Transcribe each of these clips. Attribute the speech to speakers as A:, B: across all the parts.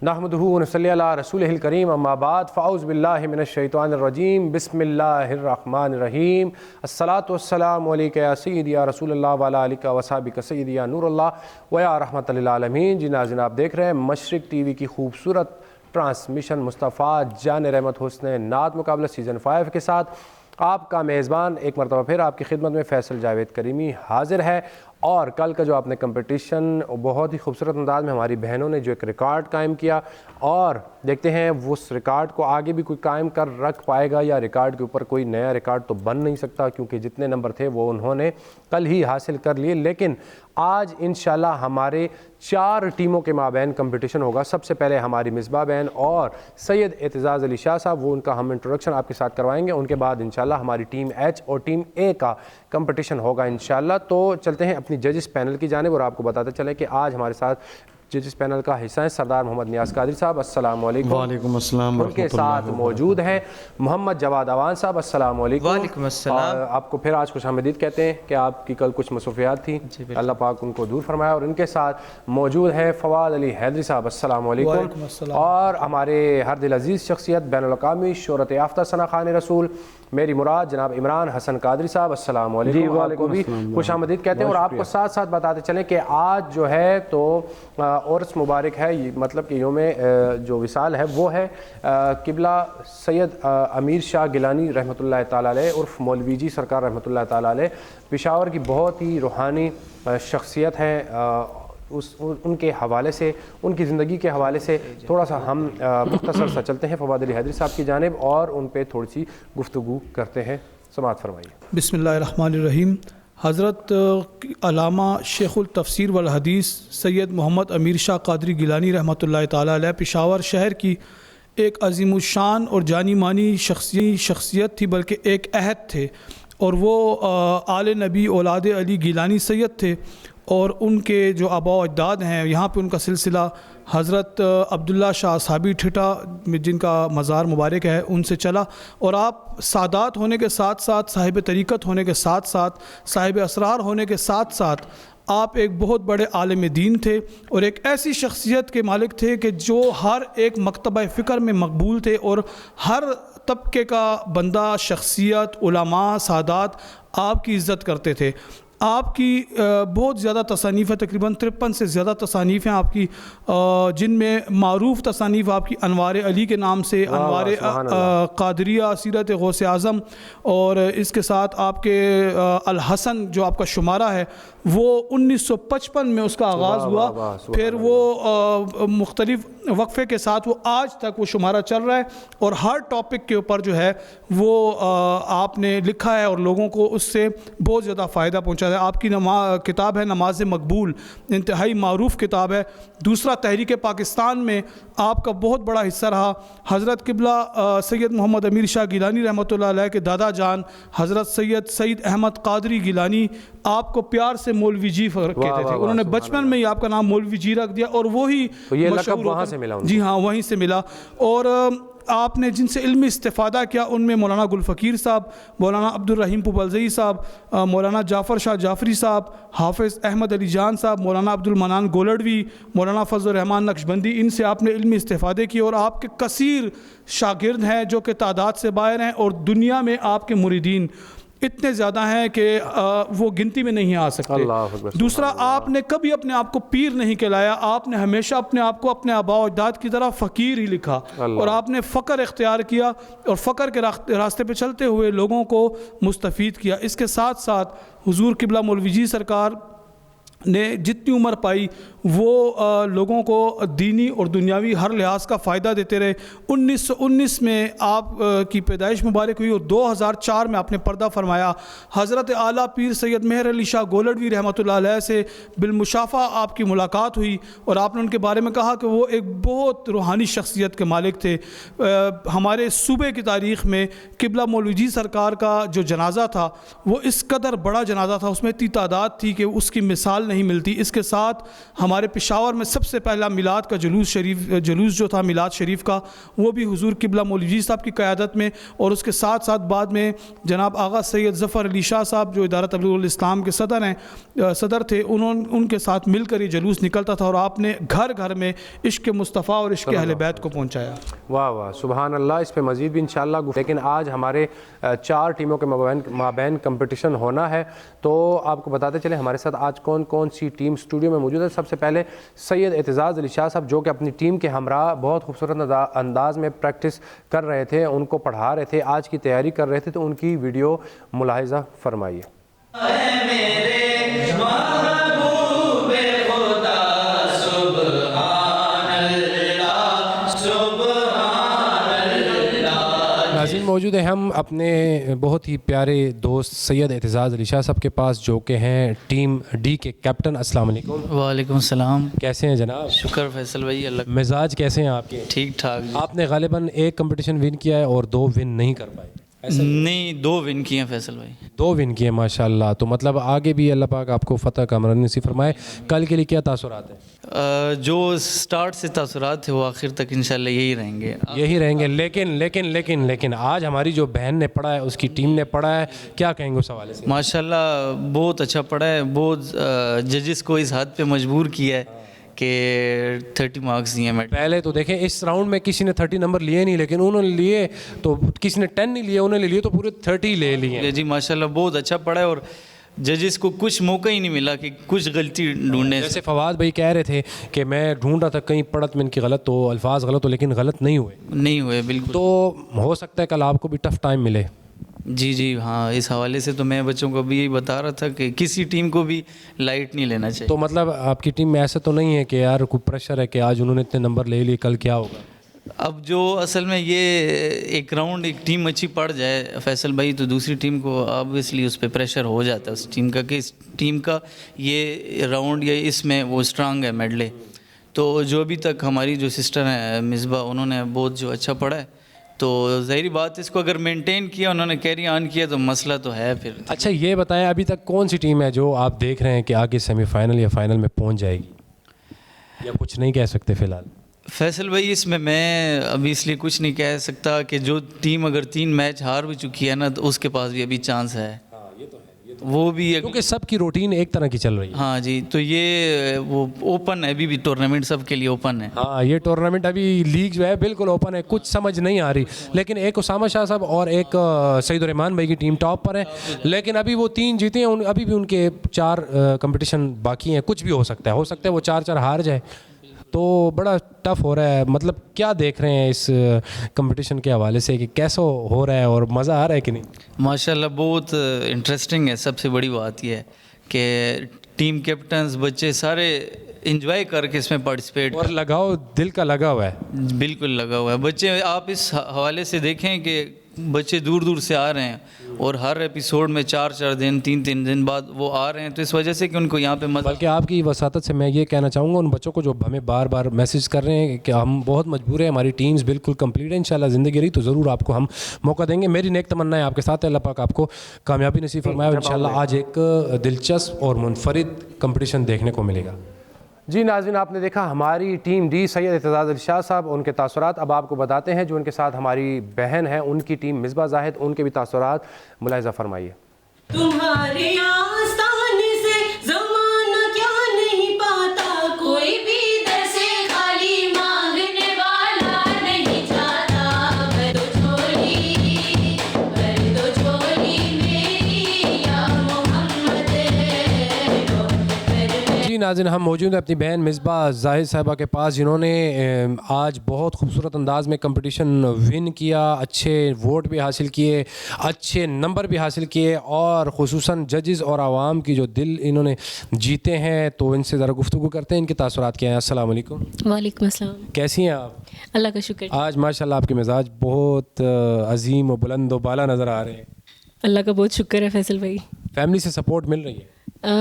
A: नहमदुहु व नसल्ली अला रसूलिहिल करीम अम्मा बाद फ़अऊज़ु बिल्लाहि मिनश शैतानिर रजीम बिस्मिल्लाहिर रहमानिर रहीम अस्सलातु वस्सलामु अलैका या सय्यदी या रसूलल्लाह व अला आलिका व सहाबिका सय्यदी या नूरल्लाह व या रहमतल लिल आलमीन। जी नाज़रीन, आप देख रहे हैं मशरिक़ टीवी की खूबसूरत ट्रांसमिशन मुस्तफ़ा जान रहमत हुस्न नात मुकाबला सीज़न 5 के साथ आपका मेज़बान एक मरतबा फिर आपकी खिदमत में फ़ैसल जावेद करीमी हाज़िर है। और कल का जो आपने कंपटीशन बहुत ही खूबसूरत अंदाज में हमारी बहनों ने जो एक रिकॉर्ड कायम किया, और देखते हैं वो उस रिकॉर्ड को आगे भी कोई कायम कर रख पाएगा या रिकॉर्ड के ऊपर कोई नया रिकॉर्ड तो बन नहीं सकता, क्योंकि जितने नंबर थे वो उन्होंने कल ही हासिल कर लिए। लेकिन आज इंशाल्लाह हमारे 4 टीमों के माबैन कंपटीशन होगा। सबसे पहले हमारी मिसबा बहन और सैयद एतजाज़ अली शाह साहब, वो उनका हम इंट्रोडक्शन आपके साथ करवाएंगे। उनके बाद इंशाल्लाह हमारी टीम एच और टीम ए का कंपटीशन होगा इंशाल्लाह। तो चलते हैं अपनी जजेस पैनल की जानिब और आपको बताते चलें कि आज हमारे साथ जजेस पैनल का हिस्सा है सरदार मोहम्मद नियाज़ कादरी साहब, अस्सलाम वालेकुम।
B: वालेकुम अस्सलाम।
A: उनके साथ मौजूद हैं मोहम्मद जवाद अवान साहब, अस्सलाम वालेकुम।
C: वालेकुम अस्सलाम।
A: आपको फिर आज खुशामदीद कहते हैं कि आपकी कल कुछ मसरूफियात थी, अल्लाह पाक उनको दूर फरमाया। और इनके साथ मौजूद है फवाद अली हैदरी साहब, अस्सलाम वालेकुम। और हमारे हर दिल अजीज़ शख्सियत बैनुल-अक़वामी शोहरत याफ्ता सना खान रसूल मेरी मुराद जनाब इमरान हसन कादरी साहब, अस्सलाम वालेकुम। आपको भी खुशामदीद कहते हैं। और आपको साथ साथ बताते चलें कि आज जो है तो उर्स मुबारक है, मतलब कि योम जो विसाल है वो है किबला सैयद अमीर शाह गिलानी रहमतुल्लाह ताला अलैह उर्फ मौलवी जी सरकार रहमतुल्लाह ताला अलैह, पेशावर की बहुत ही रूहानी शख्सियत है। उनके हवाले से, उनकी ज़िंदगी के हवाले से थोड़ा सा हम मुख्तसर सा चलते हैं फवाद अली हैदरी साहब की जानिब और उन पर थोड़ी सी गुफ्तगू करते हैं। समाअत फरमाइए।
D: बिस्मिल्लाहिर्रहमानिर्रहीम। हज़रत अल्लामा शेखुल तफसीर वल हदीस सैयद मोहम्मद अमीर शाह कादरी गिलानी रहमतुल्लाह ताला अलैह पेशावर शहर की एक अज़ीमुश्शान और जानी मानी शख्सियत थी, बल्कि एक अहद थे। और वो आले नबी औलाद अली गिलानी सैयद थे। और उनके जो आबा व अजदाद हैं, यहाँ पे उनका सिलसिला हज़रत अब्दुल्ला शाह साहबी ठिठा जिनका मज़ार मुबारक है उनसे चला। और आप सादात होने के साथ साथ, साहिब तरीक़त होने के साथ साथ, साहिब असरार होने के साथ साथ आप एक बहुत बड़े आलिम दीन थे और एक ऐसी शख्सियत के मालिक थे कि जो हर एक मकतबा फ़िक्र में मकबूल थे और हर तबके का बंदा, शख्सियत, उलमा, सादात आपकी इज़्ज़त करते थे। आपकी बहुत ज़्यादा तसानीफ़ है, तकरीबन 53 से ज़्यादा तसानीफ़ हैं आपकी, जिनमें मारूफ़ तसानीफ़ आपकी अनवार अली के नाम से, अनवार कादरिया, सीरत गौसे आज़म, और इसके साथ आपके अल हसन जो आपका शुमारा है वो 1955 में उसका आगाज़ हुआ। फिर वो मुख्तलिफ़ वक्फ़े के साथ वो आज तक वो शुमारा चल रहा है और हर टॉपिक के ऊपर जो है वो आपने लिखा है और लोगों को उससे बहुत ज़्यादा फ़ायदा पहुँचा है। आपकी किताब है नमाज मकबूल, इंतहाई मारूफ़ किताब है। दूसरा, तहरीक पाकिस्तान में आपका बहुत बड़ा हिस्सा रहा। हज़रत किबला सैयद मोहम्मद अमीर शाह गिलानी रहमतुल्लाह अलैह के दादा जान हज़रत सईद अहमद कादरी गिलानी आपको प्यार से मौलवी जी कहते थे। उन्होंने बचपन में ही आपका नाम मौलवी जी रख दिया और वही
A: तो ये लक़ब वहाँ से मिला।
D: जी हाँ, वहीं से मिला। और आपने जिनसे इल्मी इस्तिफ़ादा किया उनमें मौलाना गुलफ़कीर साहब, मौलाना अब्दुल रहीम पुबलज़ई साहब, मौलाना जाफ़र शाह जाफ़री साहब, हाफ़िज़ अहमद अली जान साहब, मौलाना अब्दुल मनान गोलडवी, मौलाना फ़ज़ल रहमान नक्शबंदी, इनसे आपने इल्मी इस्तिफ़ादे किए। और आपके कसीर शागिर्द हैं जो कि तादाद से बाहर हैं और दुनिया में आपके मुरीदीन इतने ज़्यादा हैं कि वो गिनती में नहीं आ सकते। दूसरा, आपने कभी अपने आप को पीर नहीं कहलाया, आपने हमेशा अपने आप को अपने आबा व अजदाद की तरह फ़कीर ही लिखा और आपने फ़क्र इख्तियार किया और फ़क्र के रास्ते पे चलते हुए लोगों को मुस्तफ़ीद किया। इसके साथ साथ हुज़ूर किबला मौलवी जी सरकार ने जितनी उम्र पाई वो लोगों को दीनी और दुनियावी हर लिहाज का फ़ायदा देते रहे। 1919 में आप की पैदाइश मुबारक हुई और 2004 में आपने पर्दा फरमाया। हज़रत आला पीर सैयद मेहर अली शाह गोलडवी रहमतुल्लाह अलैह से बिलमुशाफ़ा आपकी मुलाकात हुई और आपने उनके बारे में कहा कि वो एक बहुत रूहानी शख्सियत के मालिक थे। हमारे सूबे की तारीख़ में किबला मौलवी जी सरकार का जो जनाज़ा था वो इस कदर बड़ा जनाज़ा था, उसमें इतनी तादाद थी कि उसकी मिसाल नहीं मिलती। इसके साथ हमारे पेशावर में सबसे पहला मिलाद का जुलूस जो था मिलाद शरीफ का, वो भी हुजूर किबला मौलवी साहब की क़यादत में, और उसके साथ साथ बाद में जनाब आगा सैयद ज़फ़र अली शाह साहब जो इदारा तबलीगुल इस्लाम के सदर थे, उनके साथ मिलकर ये जुलूस निकलता था और आपने घर घर में इश्क़ मुस्तफ़ा और इश्क़ अहले बैत को पहुँचाया।
A: वाह वाह, सुभान अल्लाह। इस पे मज़ीद भी इंशाअल्लाह, लेकिन आज हमारे 4 टीमों के माबैन कंपटीशन होना है, तो आपको बताते चले हमारे साथ आज कौन कौन सी टीम स्टूडियो में मौजूद है। सबसे पहले सैयद एतज़ाज़ अली शाह साहब जो कि अपनी टीम के हमरा बहुत खूबसूरत अंदाज में प्रैक्टिस कर रहे थे, उनको पढ़ा रहे थे, आज की तैयारी कर रहे थे, तो उनकी वीडियो मुलाहिज़ा फरमाइए। नाज़रीन, मौजूद है हम अपने बहुत ही प्यारे दोस्त सैयद एतज़ाज़ अली शाह साहब के पास, जो कि हैं टीम डी के कैप्टन। अस्सलाम वालेकुम।
B: वालेकुम सलाम।
A: कैसे हैं जनाब?
B: शुक्र फैसल भाई, अल्लाह।
A: मिजाज कैसे हैं आपके?
B: ठीक ठाक।
A: आपने गालिबन एक कंपटीशन विन किया है और 2 विन नहीं कर पाए।
B: नहीं, 2 विन किए हैं फैसल भाई।
A: 2 विन किए माशाल्लाह। तो मतलब आगे भी अल्लाह पाक आपको फ़तह का अमर नसीब फरमाए। कल के लिए क्या तासुरात है?
B: जो स्टार्ट से तासुरात थे वो आखिर तक इंशाल्लाह यही रहेंगे।
A: यही रहेंगे। लेकिन आज हमारी जो बहन ने पढ़ा है, उसकी टीम ने पढ़ा है, क्या कहेंगे उस हवाले से?
B: माशाल्लाह बहुत अच्छा पढ़ा है। बहुत जजेस को इस हद पे मजबूर किया है कि 30 मार्क्स दिए। मैं
A: पहले तो देखें, इस राउंड में किसी ने 30 नंबर लिए नहीं, लेकिन उन्होंने लिए तो, किसी ने 10 नहीं लिए, उन्होंने लिए तो पूरे 30 ले लिए।
B: जी माशाल्लाह बहुत अच्छा पढ़ा है, और जजेस को कुछ मौका ही नहीं मिला कि कुछ गलती ढूंढने।
A: जैसे फवाद भाई कह रहे थे कि मैं ढूंढ रहा था कहीं पढ़त में इनकी गलत हो, अल्फाज गलत हो, लेकिन गलत नहीं हुए
B: बिल्कुल।
A: तो हो सकता है कल आपको भी टफ टाइम मिले।
B: जी हाँ, इस हवाले से तो मैं बच्चों को भी यही बता रहा था कि किसी टीम को भी लाइट नहीं लेना चाहिए।
A: तो मतलब आपकी टीम में ऐसा तो नहीं है कि यार कोई प्रेशर है कि आज उन्होंने इतने नंबर ले लिए, कल क्या होगा?
B: अब जो असल में ये एक राउंड एक टीम अच्छी पड़ जाए फैसल भाई, तो दूसरी टीम को ऑब्वियसली उस पर प्रेशर हो जाता है उस टीम का कि इस टीम का ये राउंड या इसमें वो स्ट्रांग है मेडले। तो जो अभी तक हमारी जो सिस्टर हैं मिसबा, उन्होंने बहुत जो अच्छा पढ़ा है, तो ज़ाहिरी बात है इसको अगर मेंटेन किया, उन्होंने कैरी ऑन किया, तो मसला तो है फिर।
A: अच्छा ये बताएं, अभी तक कौन सी टीम है जो आप देख रहे हैं कि आगे सेमीफाइनल या फाइनल में पहुंच जाएगी, या कुछ नहीं कह सकते फ़िलहाल?
B: फैसल भाई इसमें मैं अभी इसलिए कुछ नहीं कह सकता कि जो टीम अगर 3 मैच हार भी चुकी है ना, तो उसके पास भी अभी चांस है। वो भी
A: क्योंकि सबकी रूटीन एक तरह की चल रही है।
B: हाँ जी, तो ये वो ओपन है, अभी भी टूर्नामेंट सबके लिए ओपन है।
A: हाँ, ये टूर्नामेंट अभी लीग जो है बिल्कुल ओपन है, कुछ समझ नहीं आ रही। लेकिन एक उसामा शाह साहब और एक सईद रहमान भाई की टीम टॉप पर है, लेकिन अभी वो 3 जीते हैं, अभी भी उनके 4 कंपटीशन बाकी हैं। कुछ भी हो सकता है वो 4-4 हार जाए, तो बड़ा टफ हो रहा है। मतलब क्या देख रहे हैं इस कंपटीशन के हवाले से कि कैसा हो रहा है और मज़ा आ रहा है कि नहीं?
B: माशाल्लाह बहुत इंटरेस्टिंग है। सबसे बड़ी बात यह है कि टीम कैप्टन्स बच्चे सारे इंजॉय करके इसमें पार्टिसिपेट,
A: और लगाव दिल का लगा हुआ है।
B: बिल्कुल लगा हुआ है बच्चे। आप इस हवाले से देखें कि बच्चे दूर दूर से आ रहे हैं और हर एपिसोड में 4-4 दिन 3-3 दिन बाद वो आ रहे हैं, तो इस वजह से कि उनको यहाँ पे
A: बल्कि आपकी वसातत से मैं ये कहना चाहूँगा उन बच्चों को जो हमें बार बार मैसेज कर रहे हैं कि हम बहुत मजबूर हैं, हमारी टीम्स बिल्कुल कंप्लीट है, इंशाल्लाह ज़िंदगी रही तो ज़रूर आपको हम मौका देंगे। मेरी नेक तमन्ना है आपके साथ है, अल्लाह पाक आपको कामयाबी नसीब फरमाए। इंशाल्लाह आज एक दिलचस्प और मुनफरिद कंपटीशन देखने को मिलेगा। जी नाज़रीन, आपने देखा हमारी टीम डी सैयद एतज़ाज़ अली शाह साहब, उनके तासुरात। अब आपको बताते हैं जो उनके साथ हमारी बहन है, उनकी टीम मिसबा जाहिद, उनके भी तासुरात मुलाहिज़ा फरमाइए।
C: तुम्हारे आस्ताने से ज़माना क्या नहीं पाता, कोई भी दर से खाली मांगने वाला नहीं जाता। भर दो झोली मेरी या मोहम्मद।
A: जी नाज़रीन, हम मौजूद हैं अपनी बहन मिसबा जाहिद साहिबा के पास, जिन्होंने आज बहुत खूबसूरत अंदाज में कंपटीशन विन किया, अच्छे वोट भी हासिल किए, अच्छे नंबर भी हासिल किए, और ख़ुसूसन जजेस और आवाम की जो दिल इन्होंने जीते हैं। तो इनसे ज़रा गुफ्तगू करते हैं, इनके तासुरात क्या हैं। अस्सलाम वालेकुम।
E: वालेकुम अस्सलाम।
A: कैसी हैं आप?
E: अल्लाह का शुक्र।
A: आज माशाल्लाह आपके मिजाज बहुत अजीम और बुलंद और बाला नज़र आ रहे हैं।
E: अल्लाह का बहुत शुक्र है फैसल भाई।
A: फैमिली से सपोर्ट मिल रही है?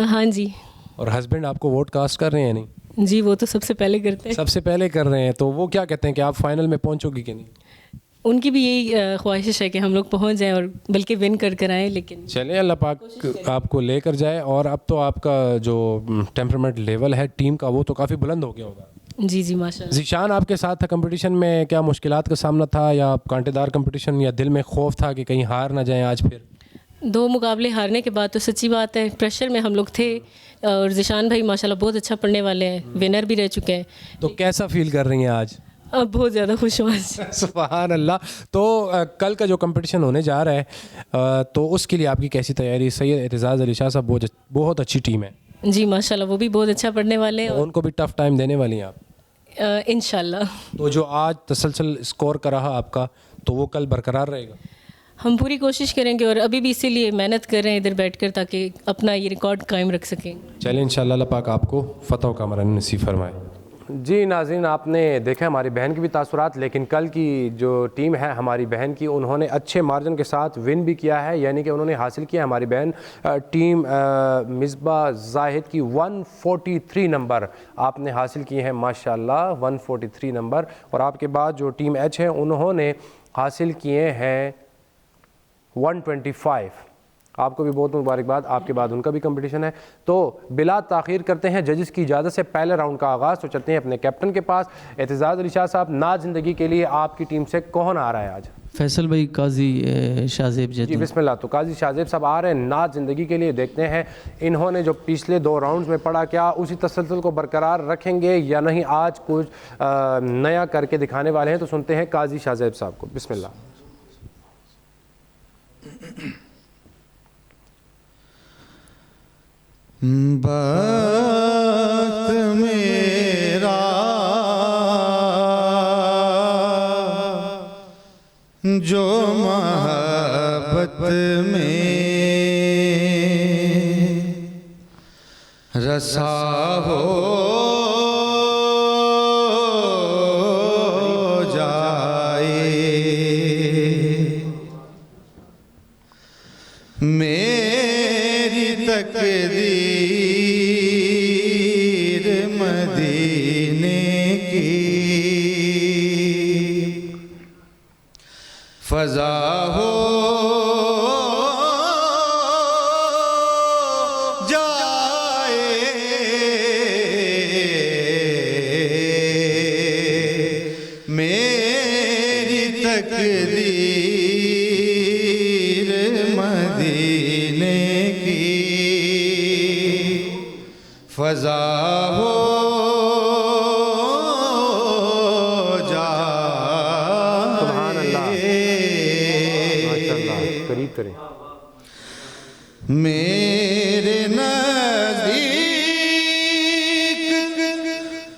E: हाँ जी।
A: और हस्बैंड आपको वोट कास्ट कर रहे हैं? नहीं
E: जी, वो तो सबसे पहले करते हैं।
A: सबसे पहले कर रहे हैं, तो वो क्या कहते हैं कि आप फाइनल में पहुंचोगी कि नहीं?
E: उनकी भी यही ख्वाहिश है कि हम लोग पहुंच जाएं और बल्कि विन कर आएँ, लेकिन
A: चलें अल्लाह पाक आपको लेकर जाए। और अब तो आपका जो टेम्परामेंट लेवल है टीम का वो तो काफ़ी बुलंद हो गया होगा।
E: जी माशाल्लाह।
A: ज़ीशान आपके साथ था कंपटीशन में, क्या मुश्किलात का सामना था या कांटेदार कंपटीशन, या दिल में खौफ था कि कहीं हार ना जाएं आज? फिर
E: 2 मुकाबले हारने के बाद तो सच्ची बात है प्रेशर में हम लोग थे, और ज़ीशान भाई माशाल्लाह बहुत अच्छा पढ़ने वाले हैं, विनर भी रह चुके हैं।
A: तो कैसा फील कर रही हैं आज?
E: अब बहुत ज़्यादा खुश हूँ आज।
A: सुभान अल्लाह। तो कल का जो कंपटीशन होने जा रहा है तो उसके लिए आपकी कैसी तैयारी? सैयद एतजाज़ अली शाह साहब बहुत अच्छी टीम है
E: जी माशाल्लाह, वो भी बहुत अच्छा पढ़ने वाले हैं,
A: उनको भी टफ़ टाइम देने वाली हैं आप
E: इंशाल्लाह।
A: तो जो आज तसलसल स्कोर का रहा आपका, तो वो कल बरकरार रहेगा?
E: हम पूरी कोशिश करेंगे और अभी भी इसीलिए मेहनत कर रहे हैं इधर बैठकर, ताकि अपना ये रिकॉर्ड कायम रख सकें।
A: चलें इंशाअल्लाह अल्लाह पाक आपको फ़तह का मरन नसीब फरमाए। जी नाज़रीन, आपने देखा हमारी बहन की भी तासुरात, लेकिन कल की जो टीम है हमारी बहन की, उन्होंने अच्छे मार्जिन के साथ विन भी किया है, यानी कि उन्होंने हासिल किया हमारी बहन टीम मिसबा जाहिद की 143 नंबर आपने हासिल किए हैं माशाल्लाह, 143 नंबर। और आपके बाद जो टीम एच है उन्होंने हासिल किए हैं 125। आपको भी बहुत मुबारकबाद, आपके बाद उनका भी कंपटीशन है। तो बिला ताख़ीर करते हैं जजेस की इजाज़त से पहले राउंड का आगाज़। तो चलते हैं अपने कैप्टन के पास। एतजाज़ अली शाह साहब, ना ज़िंदगी के लिए आपकी टीम से कौन आ रहा है आज?
B: फैसल भाई काजी शाहजेब
A: जी बिस्मिल्लाह। तो काजी शाहजेब साहब आ रहे हैं नाज ज़िंदगी के लिए। देखते हैं इन्होंने जो पिछले 2 राउंड्स में पढ़ा, क्या उसी तसलसल को बरकरार रखेंगे या नहीं, आज कुछ नया करके दिखाने वाले हैं। तो सुनते हैं काजी शाहजेब साहब को। बिस्मिल्लाह।
F: वक्त मेरा जो मोहब्बत में रसा हो जाए, मेरी तकदीर मदीने की फ़ज़ा हो जाए, मेरी तकदीर मदीने की फ़ज़ा हो मेरे नज़दीक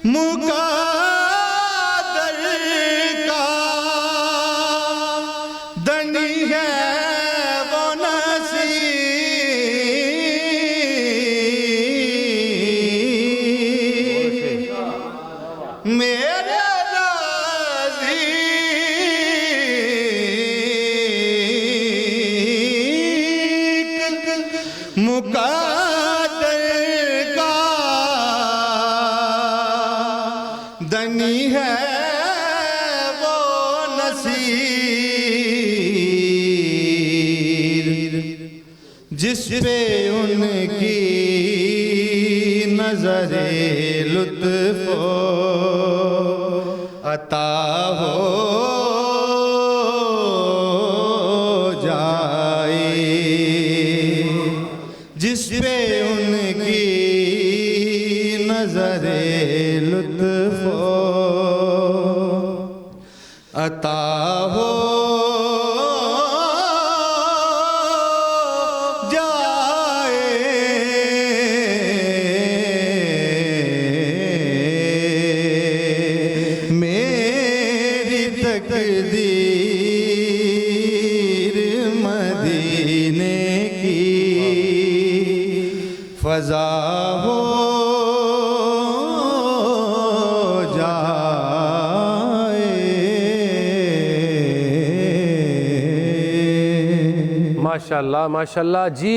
F: मुक़द्दर का दनी है वो नसीब, मेरे मुक़द्दर का दनी है वो नसीब, जिस पे उनकी नज़रे लुत्फ़ अता हो जिस पे उनकी नज़रे लुत्फ़ अता हो जाए, मेरी तकदीर मदीने की फ़ज़ा हो जाए।
A: माशाल्लाह माशाल्लाह। जी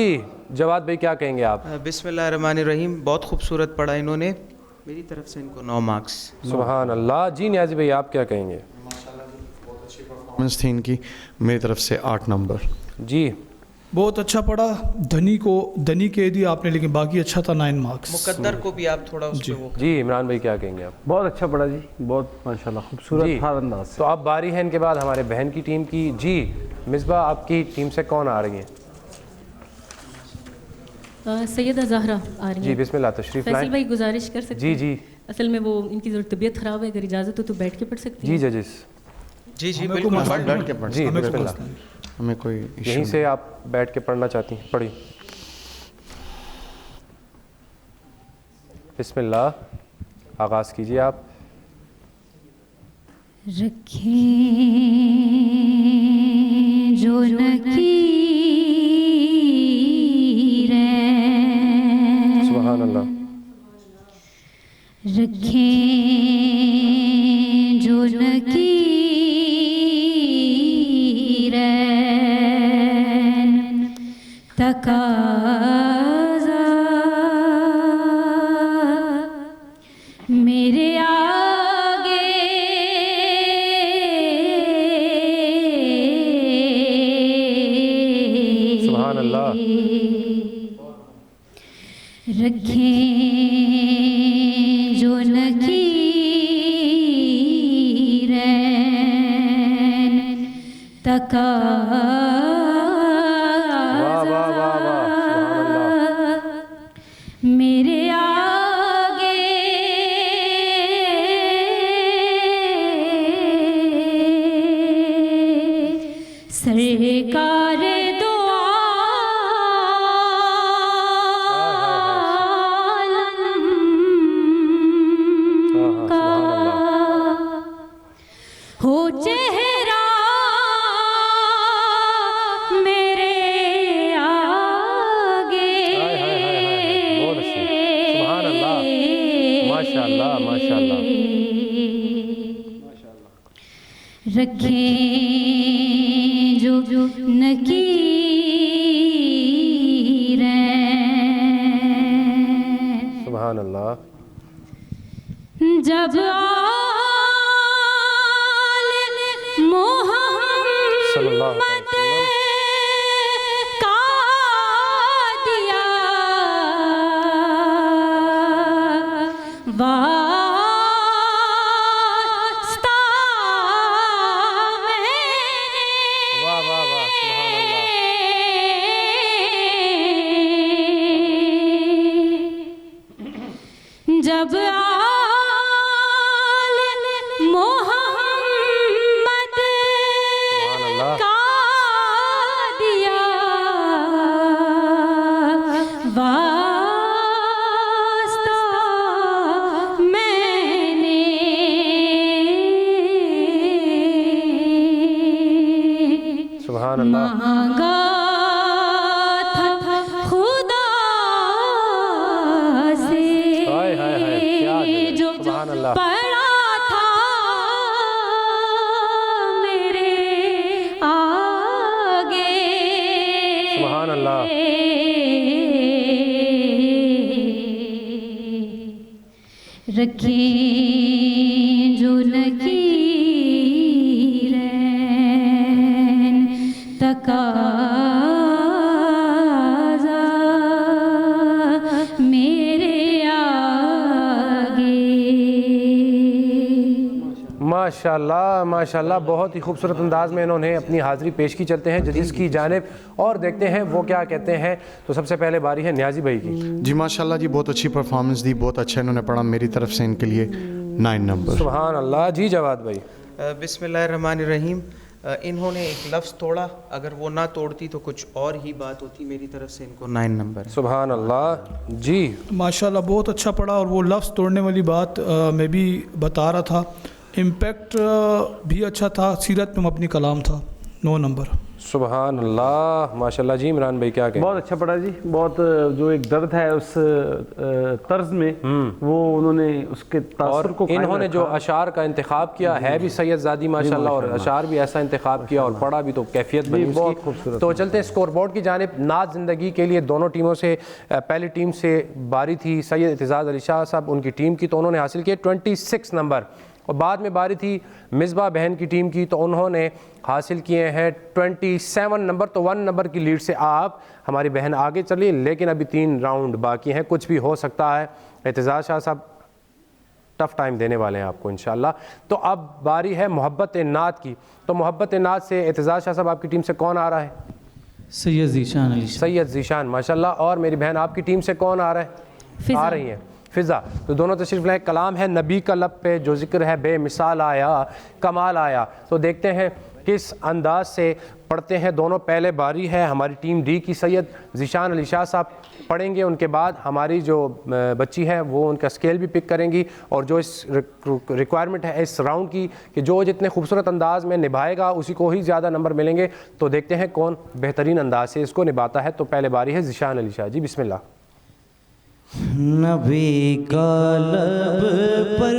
A: जवाद भाई क्या कहेंगे आप?
G: बिस्मिल्लाहिर्रहमानिर्रहीम, बहुत खूबसूरत पढ़ा इन्होंने, मेरी तरफ से इनको 9 मार्क्स।
A: सुभान अल्लाह। जी न्याज़ी भाई आप क्या कहेंगे?
H: परफॉर्मेंस थी इनकी, मेरी तरफ से 8 नंबर।
A: जी
D: बहुत अच्छा पढ़ा। धनी कह दिया आपने, लेकिन बाकी अच्छा था, 9 मार्क्स।
G: मुकद्दर को भी आप थोड़ा उस पे वो
A: जी इमरान भाई क्या कहेंगे आप?
I: बहुत अच्छा पढ़ा जी, बहुत माशाल्लाह
A: जी।
I: खूबसूरत था अंदाज से।
A: तो अब बारी है इनके बाद हमारे बहन की टीम की। जी मिसबा, आपकी टीम से कौन आ रही हैं?
E: सैयदा ज़हरा आ रही
A: जी
E: हैं।
A: बिस्मिल्लाह, तशरीफ़
E: फैसल
A: लाएं।
E: भाई गुजारिश कर सकते
A: जी
E: हैं?
A: जी
E: असल में वो इनकी जो तबीयत ख़राब है, अगर इजाज़त हो तो बैठ के पढ़ सकती
A: जी
E: हैं?
A: जजिस
G: जी जी
D: हमें
G: बिल्कुल
D: कोई मसला
G: पढ़
D: नहीं।
H: बैठ के पढ़
A: जी
D: हमें कोई
A: बिस्मिल्लाह,
D: मसला नहीं।
H: हमें कोई
A: यहीं
H: इशू
A: से आप बैठ के पढ़ना चाहती हैं, पढ़िए। बिस्मिल्लाह, आगाज़ कीजिए आप।
C: रखें जो नकीरें,
A: सुभान अल्लाह।
C: रखें जो नकीरें, तकाज़ा मेरे आगे
A: सुभान अल्लाह।
C: रखें जो नकीरें,
A: वाह वाह वाह वाह, सुभान अल्लाह।
C: मेरे आगे सरकार दो आलम का हो चेहरा मेरे आगे।
A: हाय हाय हाय हाय, बहुत अच्छी, सुभान अल्लाह, माशाअल्लाह माशाअल्लाह।
C: रखें जो नकीरें,
A: सुभान अल्लाह।
C: जब आल
A: सल्लल्लाहु अलैहि
C: मोहम्मद का दिया वास्ता मैंने,
A: वाह वाह वाह, सुभान अल्लाह।
C: जब आल मोहम्मद
A: सुभान अल्लाह।
C: का दिया वास्ता मैंने,
A: सुभान अल्लाह।
C: मांगा था खुदा से
A: हाय हाय हाय, क्या गजब,
C: जो
A: सुभान अल्लाह।
C: पड़ा था मेरे आगे।
A: सुभान अल्लाह।
C: रखें जो नकीरें, तकाज़ा मेरे आगे।
A: माशाल्लाह माशाल्लाह, बहुत ही खूबसूरत अंदाज में इन्होंने अपनी हाज़िरी पेश की। चलते हैं जजिस की जानिब और देखते हैं वो क्या कहते हैं। तो सबसे पहले बारी है न्याजी भाई की।
H: जी माशाल्लाह जी, बहुत अच्छी परफॉर्मेंस दी, बहुत अच्छा इन्होंने पढ़ा, मेरी तरफ से इनके लिए 9 नंबर।
A: सुभान अल्लाह। जी जवाद भाई।
G: बिस्मिल्लाहिर्रहमानिर्रहीम। इन्होंने एक लफ्ज़ तोड़ा, अगर वो ना तोड़ती तो कुछ और ही बात होती। मेरी तरफ से इनको 9 नंबर है।
A: सुभान अल्लाह। जी
D: माशाल्लाह बहुत अच्छा पढ़ा। और वो लफ्ज़ तोड़ने वाली बात मैं भी बता रहा था। इम्पैक्ट भी अच्छा था, सीरत पे मबनी कलाम था, 9 नंबर।
A: सुभान अल्लाह माशाल्लाह। जी इमरान भाई क्या कहें?
I: बहुत अच्छा पढ़ा जी, बहुत जो एक दर्द है उस तर्ज में वो उन्होंने उसके तासुर को कायम
A: इन्होंने जो
I: रखा।
A: अशार का इंतखाब किया है भी सैयद ज़ादी माशाल्लाह, और अशार भी ऐसा इंतखाब किया और पढ़ा भी तो कैफियत बनी उसकी।
I: बहुत खूबसूरत।
A: तो चलते हैं स्कोर बोर्ड की जानिब। नाज ज़िंदगी के लिए दोनों टीमों से पहली टीम से बारी थी सैयद इत्तेज़ाज़ अली शाह साहब, उनकी टीम की, तो उन्होंने हासिल किए 26 नंबर। और बाद में बारी थी मिसबा बहन की टीम की, तो उन्होंने हासिल किए हैं 27 नंबर। तो 1 नंबर की लीड से आप हमारी बहन आगे चली, लेकिन अभी 3 राउंड बाकी हैं, कुछ भी हो सकता है। एतजाज़ शाह साहब टफ़ टाइम देने वाले हैं आपको इंशाल्लाह। तो अब बारी है मोहब्बत नात की। तो मोहब्बत नात से एतजाज़ शाह साहब आपकी टीम से कौन आ रहा है?
B: सैयद ज़ीशान अली।
A: सैयद ज़ीशान, माशाल्लाह। और मेरी बहन आपकी टीम से कौन आ रहा है? आ रही हैं फ़िज़ा। तो दोनों तशरीफ़ लाएं। कलाम है नबी का लब पे जो ज़िक्र है बेमिसाल आया कमाल आया। तो देखते हैं किस अंदाज से पढ़ते हैं दोनों। पहले बारी है हमारी टीम डी की, सैयद ज़ीशान अली शाह साहब पढ़ेंगे, उनके बाद हमारी जो बच्ची है वो उनका स्केल भी पिक करेंगी। और जो इस रिक्वायरमेंट है इस राउंड की कि जो जितने खूबसूरत अंदाज में निभाएगा उसी को ही ज़्यादा नंबर मिलेंगे। तो देखते हैं कौन बेहतरीन अंदाज से इसको निभाता है। तो पहले बारी है ज़ीशान अली शाह जी, बिस्मिल्लाह।
F: नबी का लब पर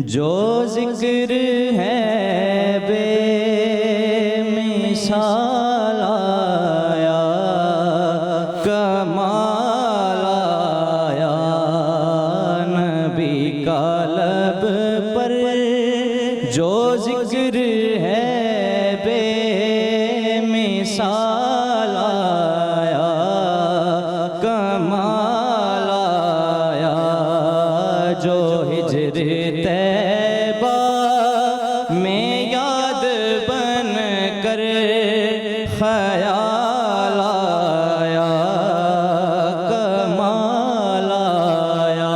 F: जो जिक्र है बेमिसाल आया कमाल आया। नबी का लब पर जो जिक्र है बेमिसाल आया कमाल आया। जो हिजर तैबा में याद बन कर ख्याल आया कमाल आया।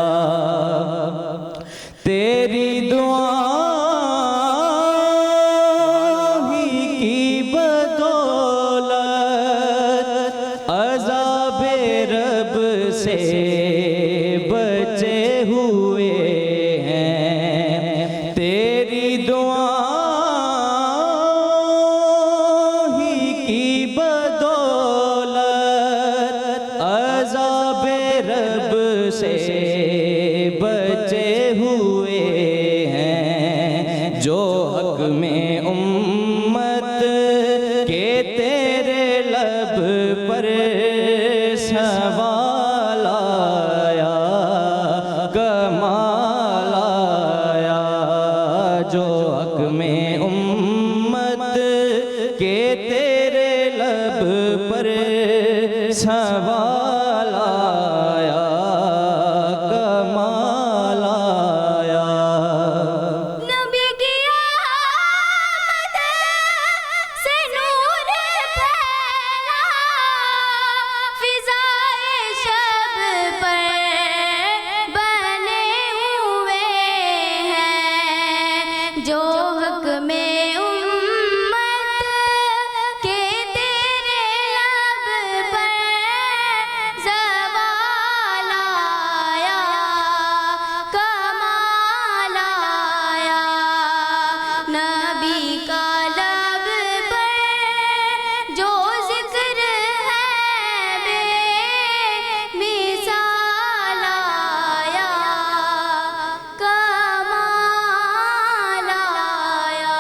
F: तेरी दुआ ही की बदौलत अज़ाबे रब से बचे हुए हैं। तेरी दुआ ही की बदौलत अज़ाबे रब से बचे हुए हैं। जो हक में उम्मत के तेरे लब पर सवाल आया कमाल आया। जो हक में उम्मत के तेरे लब पर सवाल आया कमाल आया।
C: नबी की आमद से नूर फैला, फिज़ाए शब पर बने हुए हैं। जो हक में उम्मत के तेरे लब पर ज़वाल आया कमाल आया। नबी का लब पर जो ज़िक्र है बेमिसाल आया कमाल आया।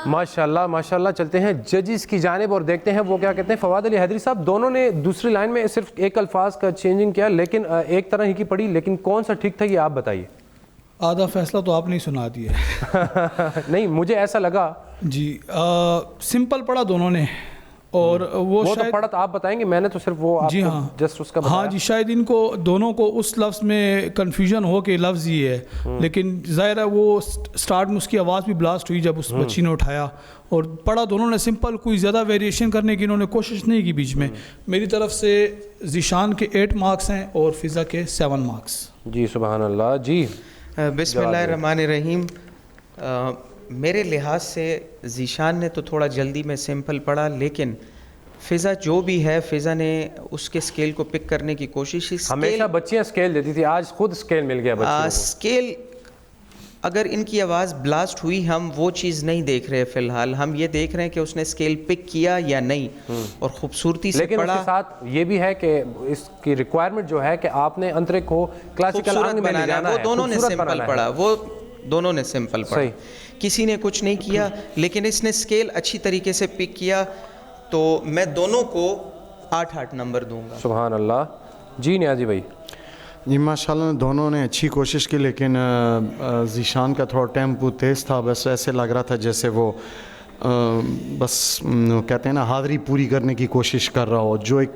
A: माशाल्लाह माशाल्लाह। चलते हैं जजिस की जानिब और देखते हैं वो क्या कहते हैं। फवाद अली हैदरी साहब, दोनों ने दूसरी लाइन में सिर्फ एक अल्फाज का चेंजिंग किया, लेकिन एक तरह ही की पड़ी, लेकिन कौन सा ठीक था ये आप बताइए।
D: आधा फैसला तो आपने ही सुना दिया।
A: नहीं, मुझे ऐसा लगा
D: जी सिंपल पढ़ा दोनों ने, और वो
A: तो
D: शायद
A: पढ़ा तो आप बताएंगे, मैंने तो सिर्फ वो
D: जी
A: आपको
D: हाँ
A: जस्ट उसका
D: हाँ
A: बताया।
D: जी, शायद इनको दोनों को उस लफ्ज़ में कन्फ्यूजन हो कि लफ्ज़ ये है, लेकिन ज़ाहिर है वो स्टार्ट में उसकी आवाज़ भी ब्लास्ट हुई जब उस बच्ची ने उठाया, और पढ़ा दोनों ने सिंपल, कोई ज़्यादा वेरिएशन करने की इन्होंने कोशिश नहीं की बीच में। मेरी तरफ से ज़ीशान के 8 मार्क्स हैं और फ़िज़ा के 7 मार्क्स।
A: जी सुबहान अल्लाह जी।
G: बिस्मिल्लाहिर्रहमानिर्रहीम। मेरे लिहाज से ज़ीशान ने तो थोड़ा जल्दी में सिंपल पढ़ा, लेकिन फ़िज़ा जो भी है, फ़िज़ा ने उसके स्केल को पिक करने की कोशिश की।
A: हमेशा बच्चियां स्केल देती थी, आज खुद स्केल मिल गया बच्चियों को।
G: स्केल, अगर इनकी आवाज़ ब्लास्ट हुई, हम वो चीज़ नहीं देख रहे फ़िलहाल, हम ये देख रहे हैं कि उसने स्केल पिक किया या नहीं, और ख़ूबसूरती से
A: लेकिन
G: पढ़ा।
A: उसके साथ ये भी है कि इसकी रिक्वायरमेंट जो है कि आपने अंतरे को क्लासिकल अंग में ले जाना है,
G: वो दोनों ने सिंपल पढ़ा, वो दोनों ने सिंपल पढ़ा, किसी ने कुछ नहीं किया, लेकिन इसने स्केल अच्छी तरीके से पिक किया, तो मैं दोनों को 8-8 नंबर दूंगा।
A: सुभान अल्लाह जी। नियाजी भाई,
H: जी माशाल्लाह दोनों ने अच्छी कोशिश की, लेकिन ज़ीशान का थोड़ा टेम्पो तेज़ था। बस ऐसे लग रहा था जैसे वो बस कहते हैं ना हाज़री पूरी करने की कोशिश कर रहा हो। जो एक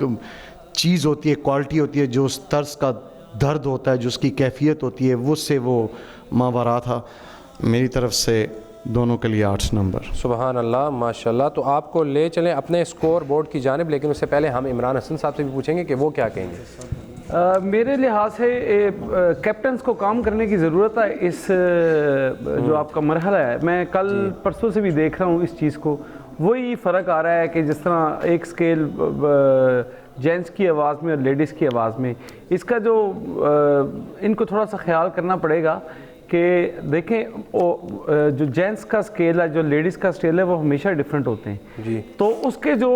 H: चीज़ होती है, क्वालिटी होती है, जो उस तर्ज का दर्द होता है, जो उसकी कैफियत होती है, वो से वो मावरा था। मेरी तरफ से दोनों के लिए 8 नंबर।
A: सुबहान अल्लाह माशाल्लाह। तो आपको ले चलें अपने स्कोर बोर्ड की जानिब, लेकिन उससे पहले हम इमरान हसन साहब से भी पूछेंगे कि वो क्या कहेंगे।
I: मेरे लिहाज से कैप्टन्स को काम करने की ज़रूरत है। इस जो आपका मरहला है, मैं कल परसों से भी देख रहा हूँ इस चीज़ को। वही फ़र्क आ रहा है कि जिस तरह एक स्केल जेंट्स की आवाज़ में और लेडीज़ की आवाज़ में, इसका जो इनको थोड़ा सा ख्याल करना पड़ेगा कि देखें जो जेंट्स का स्केल है, जो लेडीज़ का स्केल है, वो हमेशा डिफरेंट होते हैं
A: जी।
I: तो उसके जो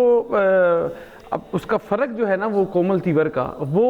I: अब उसका फ़र्क जो है ना, वो कोमल तीवर का, वो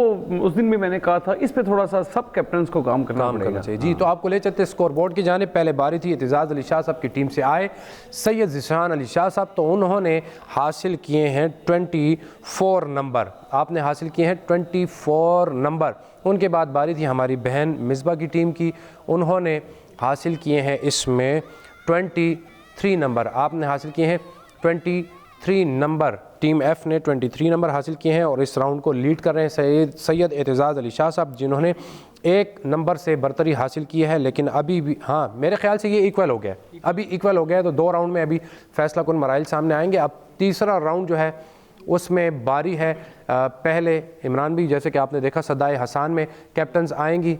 I: उस दिन भी मैंने कहा था, इस पे थोड़ा सा सब कैप्टन्स को काम करना
A: चाहिए। जी, तो आपको ले चलते स्कोर बोर्ड की जानिब। पहले बारी थी एतजाज़ अली शाह साहब की टीम से आए सैयद ज़ीशान अली शाह साहब, तो उन्होंने हासिल किए हैं 24 नंबर। आपने हासिल किए हैं 24 नंबर। उनके बाद बारी थी हमारी बहन मिसबा की टीम की, उन्होंने हासिल किए हैं इसमें 23 नंबर। आपने हासिल किए हैं 23 नंबर। टीम एफ़ ने 23 नंबर हासिल किए हैं और इस राउंड को लीड कर रहे हैं सैयद एतजाज़ अली शाह साहब, जिन्होंने 1 नंबर से बरतरी हासिल की है। लेकिन अभी भी हाँ, मेरे ख्याल से ये इक्वल हो गया, अभी इक्वल हो गया है। तो 2 राउंड में अभी फैसला कुन मराइल सामने आएंगे। अब तीसरा राउंड जो है उसमें बारी है पहले इमरान भी, जैसे कि आपने देखा सदाए हसान में कैप्टन्स आएंगे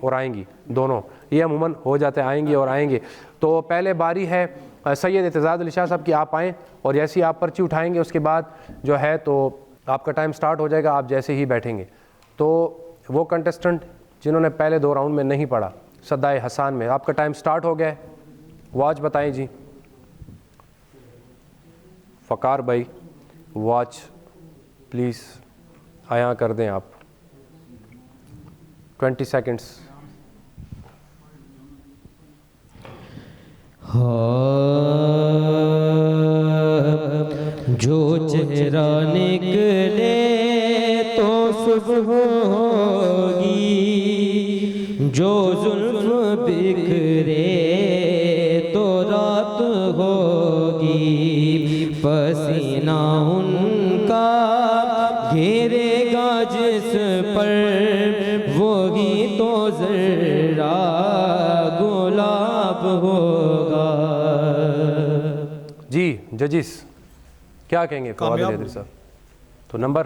A: और आएंगी, दोनों ये अमूमन हो जाते हैं, आएंगे और आएंगे। तो पहले बारी है सैयद एतजाज़ अली शाह साहब की। आप आएँ और जैसे ही आप पर्ची उठाएंगे उसके बाद जो है तो आपका टाइम स्टार्ट हो जाएगा। आप जैसे ही बैठेंगे तो वो कंटेस्टेंट जिन्होंने पहले 2 राउंड में नहीं पढ़ा, सदाए हसान में, आपका टाइम स्टार्ट हो गया है। वॉच बताएं जी। फ़कार भाई वॉच प्लीज़ आया कर दें आप। 20 सेकंड्स।
F: जो चेहरा निकले तो सुबह होगी, जो जुल्फ़ बिखरे तो रात होगी, पसीना उनका घेरेगा जिस पर वो ही तो ज़रा गुलाब होगा।
A: जी जजिस क्या कहेंगे फवाद हैदरी साहब? तो नंबर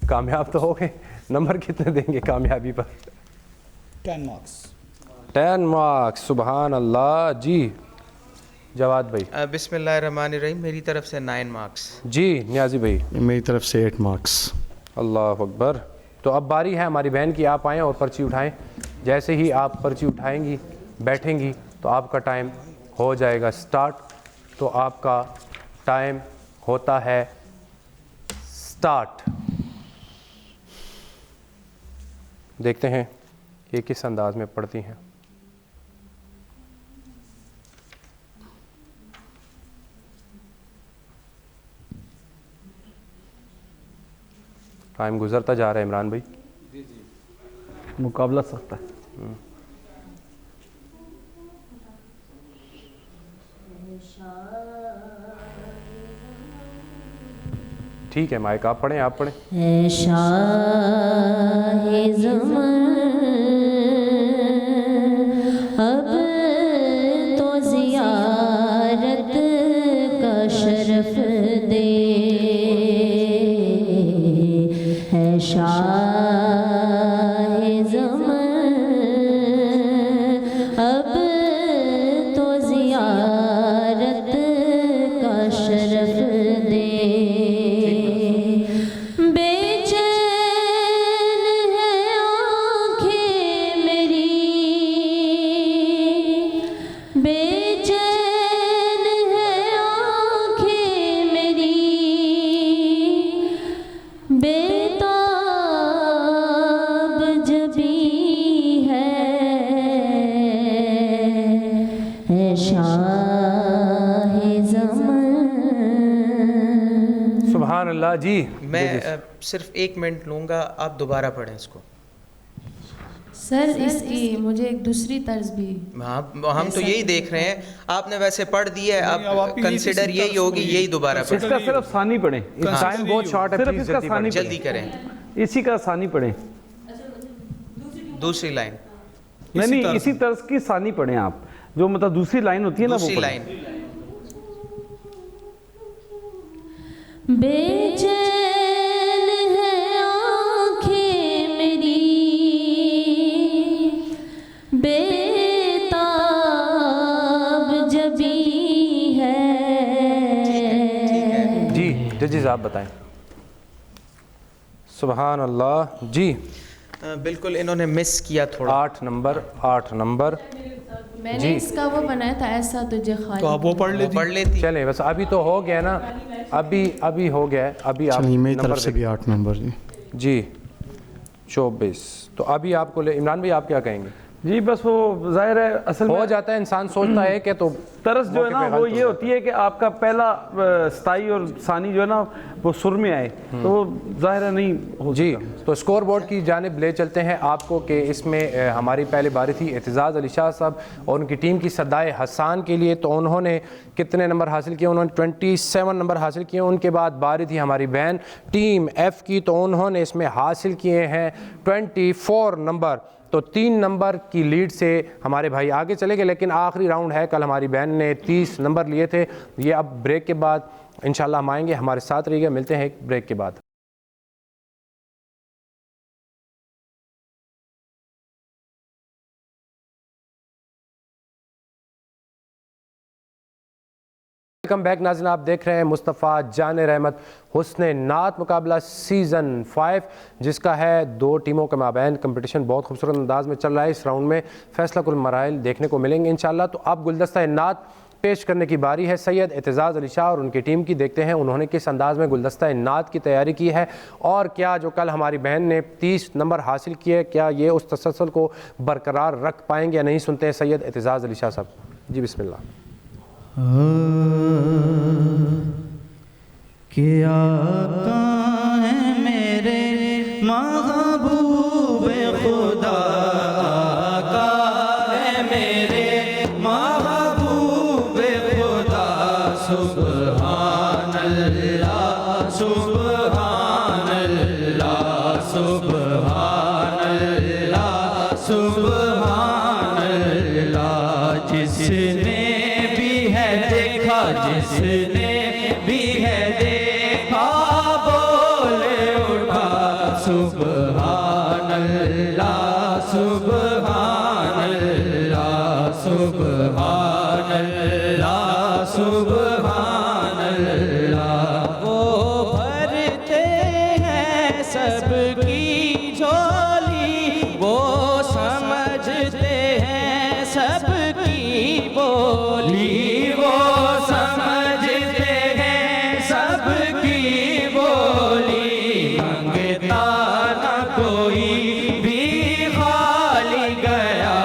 A: कामयाब तो हो गए, नंबर कितने देंगे कामयाबी पर?
D: 10 मार्क्स।
A: 10 मार्क्स। सुबहान अल्लाह। जी जवाद भाई।
G: बिस्मिल्लाहिर्रहमानिर्रहीम। मेरी तरफ से 9 मार्क्स।
A: जी नियाजी भाई।
H: मेरी तरफ से 8 मार्क्स।
A: अल्लाह अकबर। तो अब बारी है हमारी बहन की। आप आएँ और पर्ची उठाएं। जैसे ही आप पर्ची उठाएंगी बैठेंगी तो आपका टाइम हो जाएगा स्टार्ट। तो आपका टाइम होता है स्टार्ट। देखते हैं ये किस अंदाज में पढ़ती हैं। टाइम गुजरता जा रहा है इमरान भाई।
I: मुकाबला सख्त है।
A: ठीक है माइक आप पढ़ें, आप पढ़ें।
C: अब तो ज़ियारत का शरफ दे है शाह ज़मान, अब तो ज़ियारत का शरफ दे। बेचैन है आँखें मेरी, बेचैन है आँखें मेरी, बेताब जबी है
A: अल्लाह जी।
G: मैं सिर्फ 1 मिनट लूँगा, आप दोबारा पढ़ें इसको।
C: सर इसकी मुझे एक दूसरी तर्ज भी।
G: हाँ, हम तो यही देख रहे हैं, आपने वैसे पढ़ दिया है, अब कंसिडर यही होगी, यही दोबारा पढ़ें।
I: इसका सिर्फ सानी पढ़ें,
A: टाइम बहुत शॉर्ट है,
I: सिर्फ
A: प्लीज
I: इसका सानी
G: जल्दी करें।
I: इसी का सानी पढ़ें।
G: दूसरी लाइन,
I: नहीं, इसी तर्ज की सानी पढ़ें आप, जो मतलब दूसरी लाइन होती है ना, वो
G: दूसरी
I: पढ़ें।
G: लाइन।
C: बेचैन है आँखें मेरी, बेताब जबी है।
A: जी जजेस आप बताएं। सुभान अल्लाह जी।
G: बिल्कुल इन्होंने मिस किया थोड़ा।
A: 8 नंबर
C: मैंने इसका वो बनाया था, ऐसा तुझे ख्याल।
D: तो आप वो पढ़ लेती।
A: चलें, बस अभी तो हो गया ना, अभी हो गया है। अभी आप
H: चलिए मेरी तरफ
A: नंबर
H: से भी 8 नंबर जी।
A: जी 24। तो अभी आपको इमरान भाई आप क्या कहेंगे?
I: जी बस वो जाहिर है, असल में
A: हो जाता है, इंसान सोचता है कि तो
I: तरस जो है ना
A: मौके पे
I: वो
A: गलत
I: ये
A: हो
I: होती है कि आपका पहला स्थाई और सानी जो है ना वो सुर में आए, तो वो जाहिर है नहीं हो
A: जी।
I: सकता।
A: तो स्कोर बोर्ड की जानिब ले चलते हैं आपको कि इसमें हमारी पहली बारी थी एतजाज़ अली शाह साहब और उनकी टीम की सदाए हसान के लिए। तो उन्होंने कितने नंबर हासिल किए? उन्होंने 27 नंबर हासिल किए। उनके बाद बारी थी हमारी बहन टीम एफ़ की, तो उन्होंने इसमें हासिल किए हैं 24 नंबर। तो 3 नंबर की लीड से हमारे भाई आगे चले गए, लेकिन आखिरी राउंड है, कल हमारी बहन ने 30 नंबर लिए थे। ये अब ब्रेक के बाद इंशाल्लाह हम आएंगे, हमारे साथ रहिएगा। मिलते हैं एक ब्रेक के बाद। वेलकम बैक नाज़रीन, आप देख रहे हैं मुस्तफ़ा जान रहमत हुस्न नात मुकाबला सीज़न 5, जिसका है 2 टीमों के माबैन कंपटीशन बहुत खूबसूरत अंदाज में चल रहा है। इस राउंड में फैसला कुल मराइल देखने को मिलेंगे इंशाल्लाह। तो अब गुलदस्ता नात पेश करने की बारी है सैयद एतजाज़ अली शाह और उनकी टीम की। देखते हैं उन्होंने किस अंदाज में गुलदस्ता नात की तैयारी की है और क्या जो कल हमारी बहन ने 30 नंबर हासिल किए, क्या ये उस तसलसल को बरकरार रख पाएंगे या नहीं। सुनते हैं सैयद एतजाज़ अली शाह साहब जी, बिस्मिल्लाह।
B: क्या आका है मेरे महबूब खुदा, आका है मेरे महबूब खुदा। सुभान अल्लाह सुभान अल्लाह सुभान अल्लाह सुभान अल्लाह। जिसने जिसने भी है देखा बोले उठा सुभान अल्लाह सुभान अल्लाह सुभान अल्लाह सुभान अल्लाह। वो भरते हैं सबकी झोली, वो समझते हैं सबकी बोली, वो समझते हैं सबकी बोली। मंगता न कोई भी खाली गया,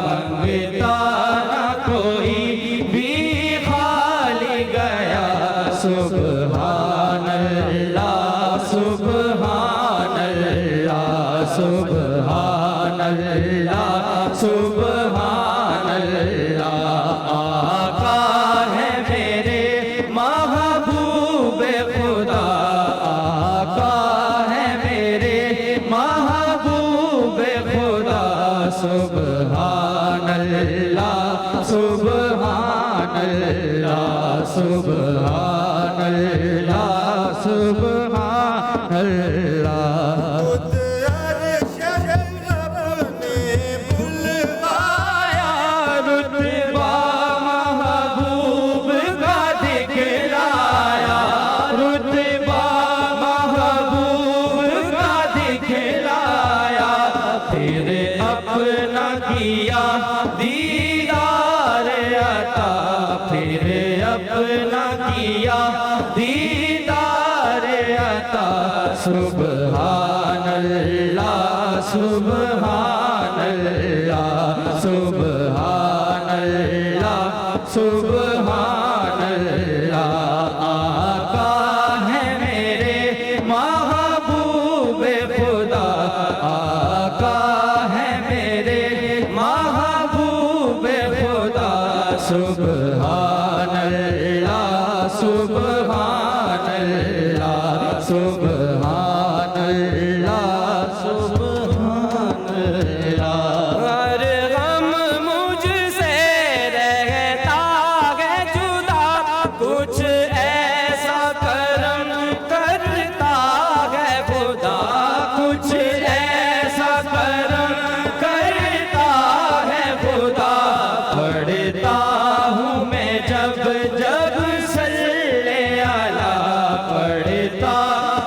B: मंगता न कोई भी खाली गया। सुभान अल्लाह सुभान अल्लाह सुभान अल्लाह सुभान अल्लाह। आका है मेरे महबूब खुदा, आका है मेरे महबूब खुदा। सुभान अल्लाह सुभान अल्लाह सुभान अल्लाह सुभान अल्लाह। दीदार अता फिर अपना किया दीदार अता। सुभान अल्लाह सुभान अल्लाह सुभान अल्लाह सुभान अल्लाह। आका है मेरे
F: सुभान अल्लाह सुभान अल्लाह सुभान अल्लाह सुभान अल्लाह। हर गम मुझसे रहता है जुदा, कुछ ऐसा करम करता है खुदा, कुछ ऐसा करम करता है खुदा। पढ़ता हूँ मैं जब जब सल्ले अला, पढ़ता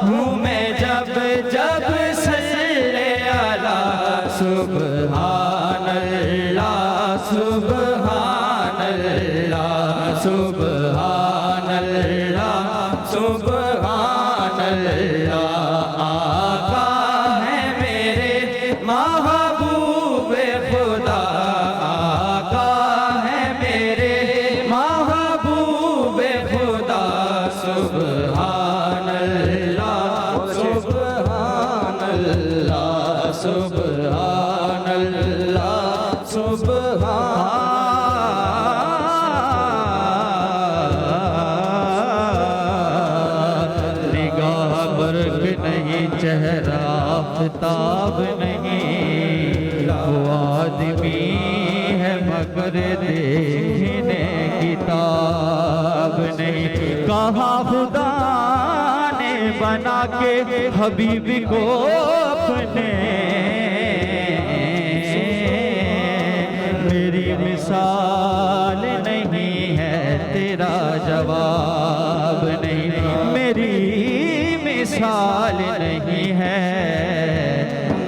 F: हूँ मैं जब जब सल्ले अला। सुभान अल्लाह सुभान अल्लाह सुभान अल्लाह सुभान अल्लाह। आका है मेरे महबूब खुदा, आका है मेरे महबूब खुदा। सुभान अल्लाह सुभान अल्लाह सुभान अल्लाह सुभान। निगाह बर्क नहीं, चेहरा आफताब नहीं, वो आदमी है मगर देखने किताब नहीं। कहा खुदा ने बना के हबीब को अपने, मेरी मिसाल नहीं है तेरा जवाब नहीं, मेरी मिसाल नहीं है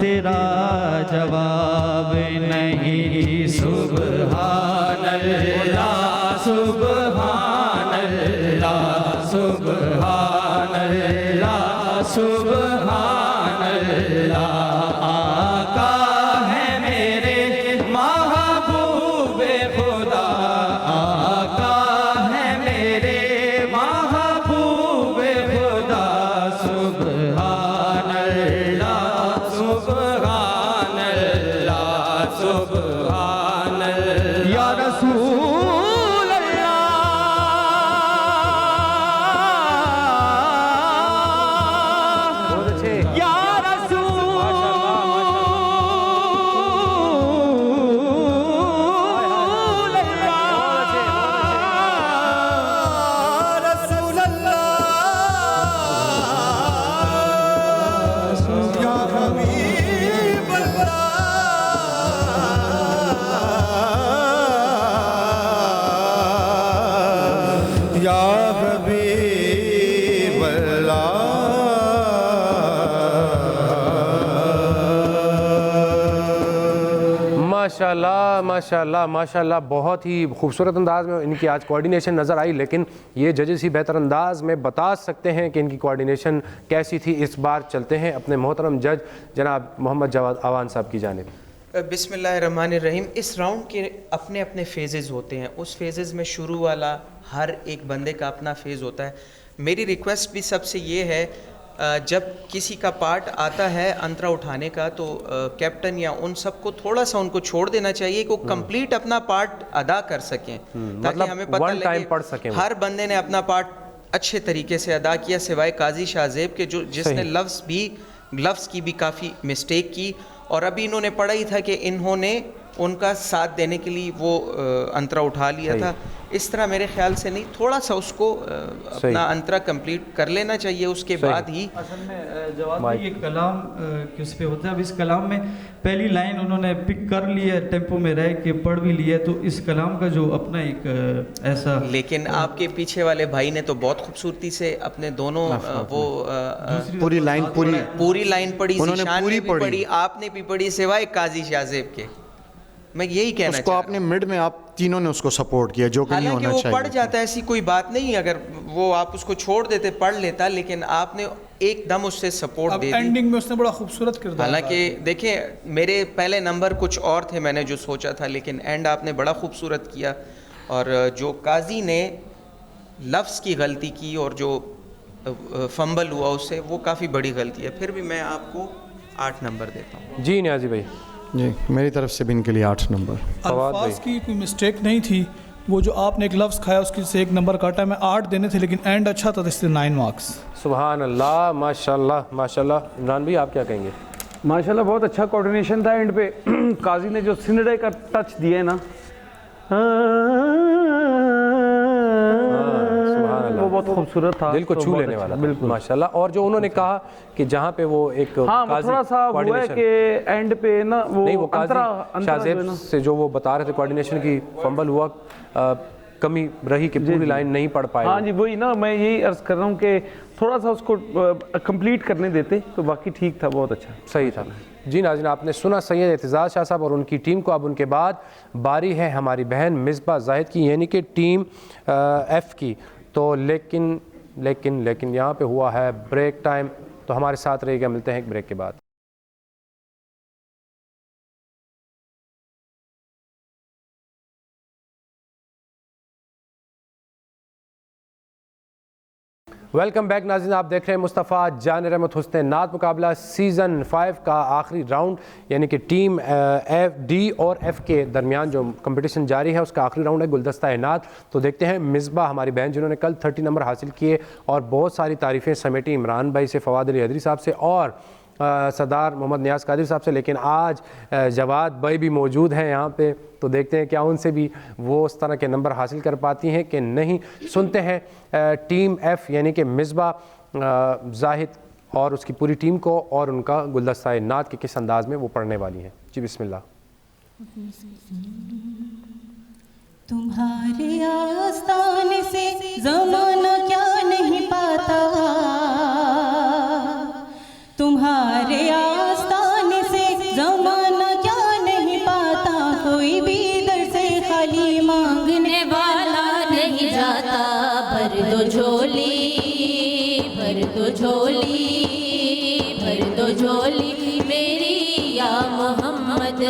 F: तेरा जवाब नहीं। सुभान अल्लाह सुभान अल्लाह सुभान अल्लाह सुभान अल्लाह। आका है मेरे महबूब खुदा, आका है मेरे महबूब खुदा। सुभान अल्लाह सुभान अल्लाह सुभान अल्लाह। या रसूल अल्लाह या
A: माशाल्लाह माशाल्लाह माशाल्लाह, बहुत ही खूबसूरत अंदाज में इनकी आज कोऑर्डिनेशन नज़र आई। लेकिन ये जजेस ही बेहतर अंदाज में बता सकते हैं कि इनकी कोऑर्डिनेशन कैसी थी। इस बार चलते हैं अपने मोहतरम जज जनाब मोहम्मद जवाद आवान साहब की जानिब।
G: बिस्मिल्लाहिर्रहमानिर्रहीम। इस राउंड के अपने अपने फेजेस होते हैं। उस फेजेस में शुरू वाला हर एक बंदे का अपना फेज़ होता है। मेरी रिक्वेस्ट भी सबसे ये है, जब किसी का पार्ट आता है अंतरा उठाने का तो कैप्टन या उन सबको थोड़ा सा उनको छोड़ देना चाहिए कि वो कंप्लीट अपना पार्ट अदा कर सकें, ताकि हमें पता लगे
A: पढ़ सकें।
G: हर बंदे ने अपना पार्ट अच्छे तरीके से अदा किया, सिवाय काजी शाहजेब के जिसने लफ्ज़ की भी काफ़ी मिस्टेक की। और अभी इन्होंने पढ़ा ही था कि इन्होंने उनका साथ देने के लिए वो अंतरा उठा लिया था। इस तरह मेरे ख्याल से नहीं, थोड़ा सा उसको अपना अंतरा कंप्लीट कर लेना चाहिए, उसके बाद ही।
J: असल में जवाब भाई ये कलाम किस पे होता है। अब इस कलाम में पहली लाइन उन्होंने पिक कर ली है, टेम्पो में रह के पढ़ भी लिया है, तो इस कलाम का जो अपना एक ऐसा।
G: लेकिन आपके पीछे वाले भाई ने तो बहुत खूबसूरती से अपने दोनों वो
H: पूरी लाइन
G: पढ़ी, ज़ीशान ने भी पढ़ी, आपने भी पढ़ी, सिवाय काजी शाहजेब के। मैं यही कहना
H: उसको आपने मिड में आप तीनों ने उसको सपोर्ट किया, जो कि नहीं होना चाहिए।
G: वो पढ़ जाता है, ऐसी कोई बात नहीं, अगर वो आप उसको छोड़ देते पढ़ लेता, लेकिन आपने एकदम उससे सपोर्ट दे दी।
D: एंडिंग में उसने बड़ा खूबसूरत किरदार।
G: हालांकि देखिए मेरे पहले नंबर कुछ और थे, मैंने जो सोचा था, लेकिन एंड आपने बड़ा खूबसूरत किया। और जो काजी ने लफ्ज़ की गलती की और जो फंबल हुआ उससे, वो काफ़ी बड़ी गलती है। फिर भी मैं आपको 8 नंबर देता हूँ।
A: जी नियाजी भाई।
H: जी मेरी तरफ से भी इनके लिए 8 नंबर।
D: अल्फाज की कोई मिस्टेक नहीं थी, वो जो आपने एक लफ्ज़ खाया उसकी से 1 नंबर काटा। मैं 8 देने थे लेकिन एंड अच्छा था तो इसलिए 9 मार्क्स।
A: सुभान अल्लाह, माशाल्लाह माशाल्लाह। इमरान भाई आप क्या कहेंगे?
I: माशाल्लाह बहुत अच्छा कोऑर्डिनेशन था एंड पे। काजी ने जो सिनडे का टच दिया है ना, वो बहुत खूबसूरत था,
A: दिल को
I: तो
A: छू
I: बहुत
A: लेने
I: अच्छा,
A: वाला था,
I: बिल्कुल
A: माशाल्लाह। और जो उन्होंने कहा कि जहाँ पे वो एक
I: हाँ, वो थोड़ा सा हुआ है कि एंड पे ना वो
A: नहीं, वो
I: अंतरा
A: शाहजेब से जो वो बता रहे थे कोऑर्डिनेशन की फंबल हुआ, कमी रही कि पूरी लाइन नहीं पढ़ पाए।
I: हाँ जी, वही ना, मैं यही अर्ज़ कर रहा हूँ कि थोड़ा सा उसको कंप्लीट करने देते तो बाकी ठीक था, बहुत अच्छा
A: सही था। जी नाज़रीन, आपने सुना सैयद एतजाज़ शाह साहब और उनकी टीम को। अब उनके बाद बारी है हमारी बहन मिसबा जाहिद की, यानी कि टीम एफ़ की। तो लेकिन यहाँ पे हुआ है ब्रेक टाइम, तो हमारे साथ रहिएगा, मिलते हैं एक ब्रेक के बाद। वेलकम बैक नाज़रीन, आप देख रहे हैं मुस्तफ़ा जान रहमत हुस्न नात मुकाबला सीज़न 5 का आखिरी राउंड, यानी कि टीम एफ डी और एफ़ के दरमियान जो कंपटीशन जारी है उसका आखिरी राउंड है गुलदस्ता नात। तो देखते हैं मिसबा हमारी बहन जिन्होंने कल 30 नंबर हासिल किए और बहुत सारी तारीफ़ें समेटी इमरान भाई से, फवाद अली हैदरी साहब से और सरदार मोहम्मद नियाज़ कादिर साहब से, लेकिन आज जवाद भाई भी मौजूद हैं यहाँ पे। तो देखते हैं क्या उनसे भी वो उस तरह के नंबर हासिल कर पाती हैं कि नहीं। सुनते हैं टीम एफ़ यानी कि मिसबा जाहिद और उसकी पूरी टीम को और उनका गुलदस्ता नात के किस अंदाज में वो पढ़ने वाली हैं। जी बिस्मिल्लाह।
C: तुम्हारे आस्ताने से ज़माना क्या नहीं पाता, तुम्हारे आस्ताने से ज़माना क्या नहीं पाता, कोई भी दर से खाली मांगने वाला नहीं जाता। भर दो झोली, भर दो झोली, भर दो झोली मेरी या मोहम्मद,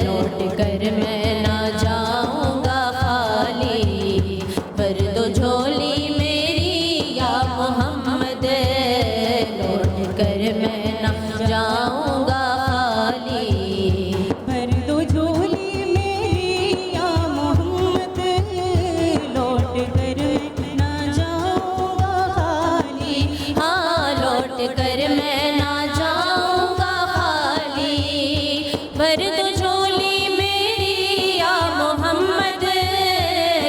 C: लौट कर मैं ना जाऊंगा खाली। भर दो झोली मेरी या मोहम्मद, लौट कर मैं ना जाऊंगा खाली। भर दो झोली मेरी या मोहम्मद, लौट कर मैं ना जाऊंगा खाली। हाँ, लौट कर मैं ना जाऊंगा खाली। भर दो झोली मेरी या मोहम्मद,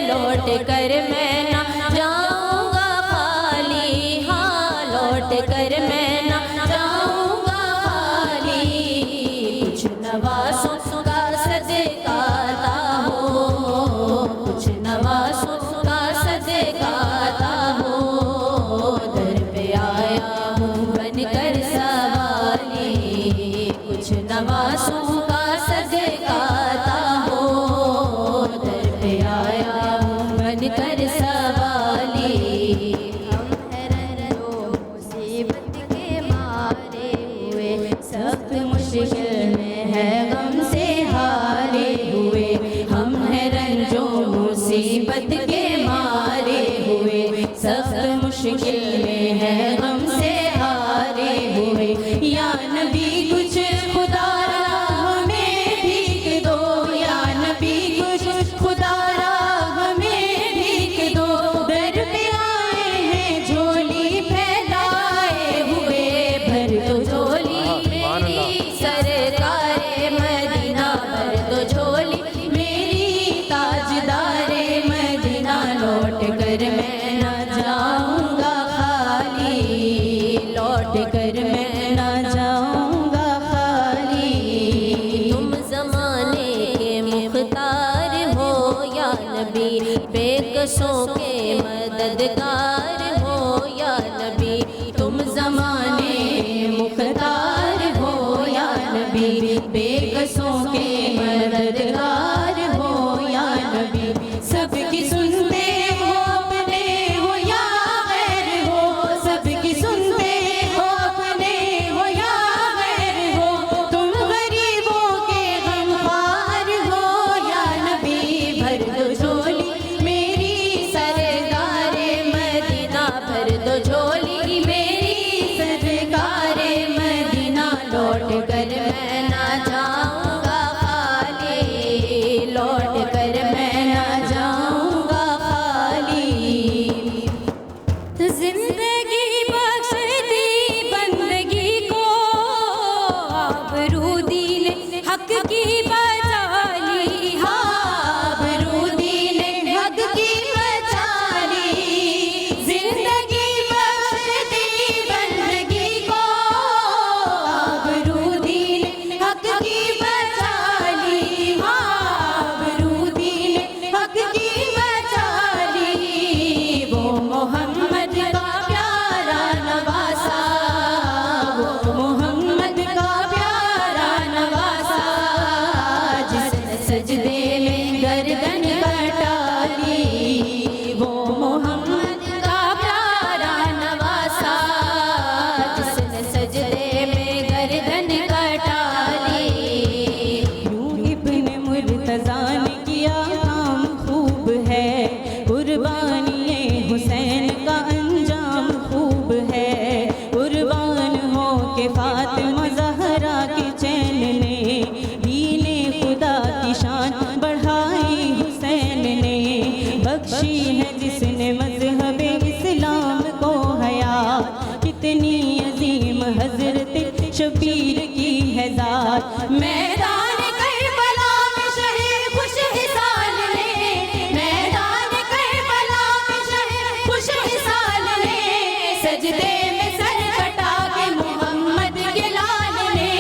C: लौट कर मैं ना जाऊंगा खाली। हाँ, लौट कर मैं ना जाऊंगा खाली। कुछ नवासों का सदकाता हो, कुछ नवासों का सदकाता हो, दर पे आया हूँ बनकर सवाली। कुछ नवासों का सदकाता हो, दर पे आया हूँ बनकर सवाली। हम हैरान हो मुसीबत के मारे हुए, सब मुश्किल में है गम से हारे हुए। हम हैरान जो मुसीबत के मारे हुए, सब मुश्किल में है गम से हारे हुए। या नबी कुछ खुदारा हमें भीख दो, या नबी कुछ खुदारा हमें भीख दो। दर पे आए हैं झोली फैलाए हुए, भर दो झोली मेरी सरकारे मदीना, भर दो झोली मेरी ताजदारे मदीना। लौट कर मैं ना जाऊंगा खाली, लौट कर मैं ना जाऊंगा खाली। तुम जमाने के मुख्तार हो या नबी, बेकसों के मददगार हो या नबी। तुम जमाने के मुख्तार हो या नबी, बेकसों के मददगार हो या नबी। सबकी सुनते हो अपने हो या गैर हो, सबकी सुनते हो अपने हो या गैर हो। तुम गरीबों के गमख्वार हो या नबी, भर दो झोली मेरी सरकारे मदीना। भर दो झोली मेरी सरकारे मदीना। लौट कर मैं ना जाऊंगा खाली, लौट कर मैं ना जाऊंगा गर्दन कटा ली, वो मोहम्मद का प्यारा नवासा जिसने सजदे में गर्दन कटा ली। यूं इब्ने मुर्तज़ा ने किया काम खूब है, कुर्बानी हुसैन का अंजाम खूब है। कुर्बान हो के फातिमा ज़हरा के चैन ने, दीने खुदा की शान बढ़ाई हुसैन ने। बख्शी है जिसने मज़हब इस्लाम को हया, कितनी अजीम हज़रत शबीर की है ज़ात। मैदान करबला में शहीद खुशहाल ने, मैदान करबला में शहीद खुशहाल ने, सजदे में सर कटा के मोहम्मद के लाल ने,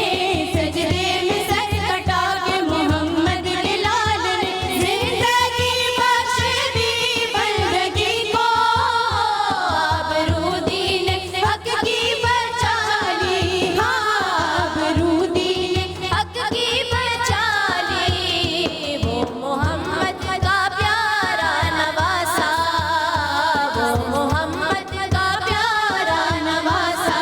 C: सजदे में सर कटा के मोहम्मद के लाल ने। जिंदगी बख्श दी बंदगी को, आबरू दीन हक की बचा ली, हाँ आबरू दीन हक की बचा ली। वो मोहम्मद का प्यारा नवासा, वो मोहम्मद का प्यारा नवासा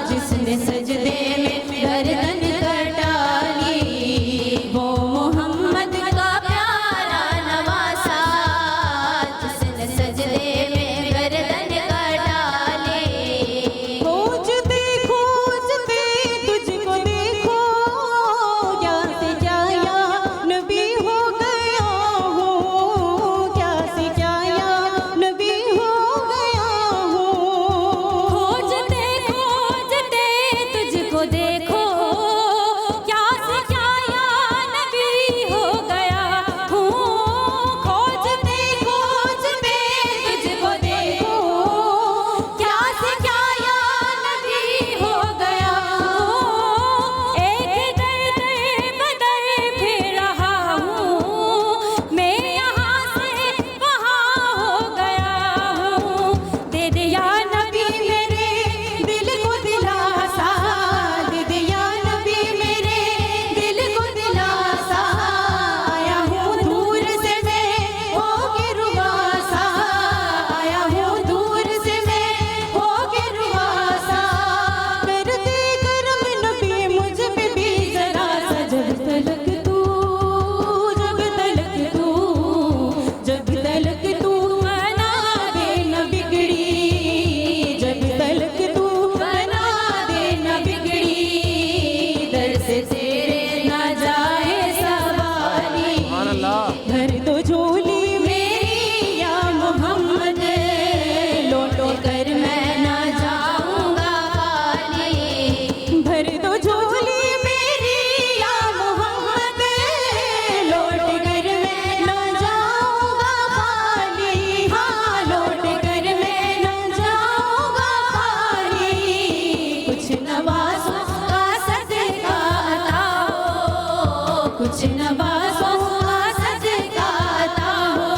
C: जिसने सजदे में गर्दन कटा ली, वो मोहम्मद का प्यारा नवासा जिसने सजदे में गर्दन कटा ली। खोजते खोजते तुझको देखो, क्या से क्या या नबी हो गया हूँ, क्या से क्या या नबी हो गया हूँ। खोजते खोजते तुझको देखो, क्या से क्या या नबी हो गया हूँ। खोजते खोजते तुझको देखो, क्या से क्या या नबी हो गया हूँ। एक दर बदर फिर रहा हूँ, मैं यहाँ से वहाँ हो गया हूँ। दे दे या नबी मेरे दिल को दिलासा, दे दे या नबी मेरे दिल को दिलासा। आया हूँ दूर से मैं होके रुआसा, आया हूँ दूर से मैं होके रुआसा। कर दे करम नबी मुझ पे भी जरा सा, जब तलक तू जब तलक तू जब तलक तू बना दे न बिगड़ी, जब तलक तू बना दे न बिगड़ी। दर से तेरे ना जाए सवारी, भर दो झोली मेरी या मोहम्मद, लौटो कर मैं ना जाऊंगा खाली। भर दो झोली मेरी या मोहम्मद, लौट कर मैं ना जाऊंगा खाली, हाँ लौट कर मैं ना जाऊंगा खाली। कुछ नवाज़ों का सदका अता हो, कुछ नवाज़ों का सदका अता हो।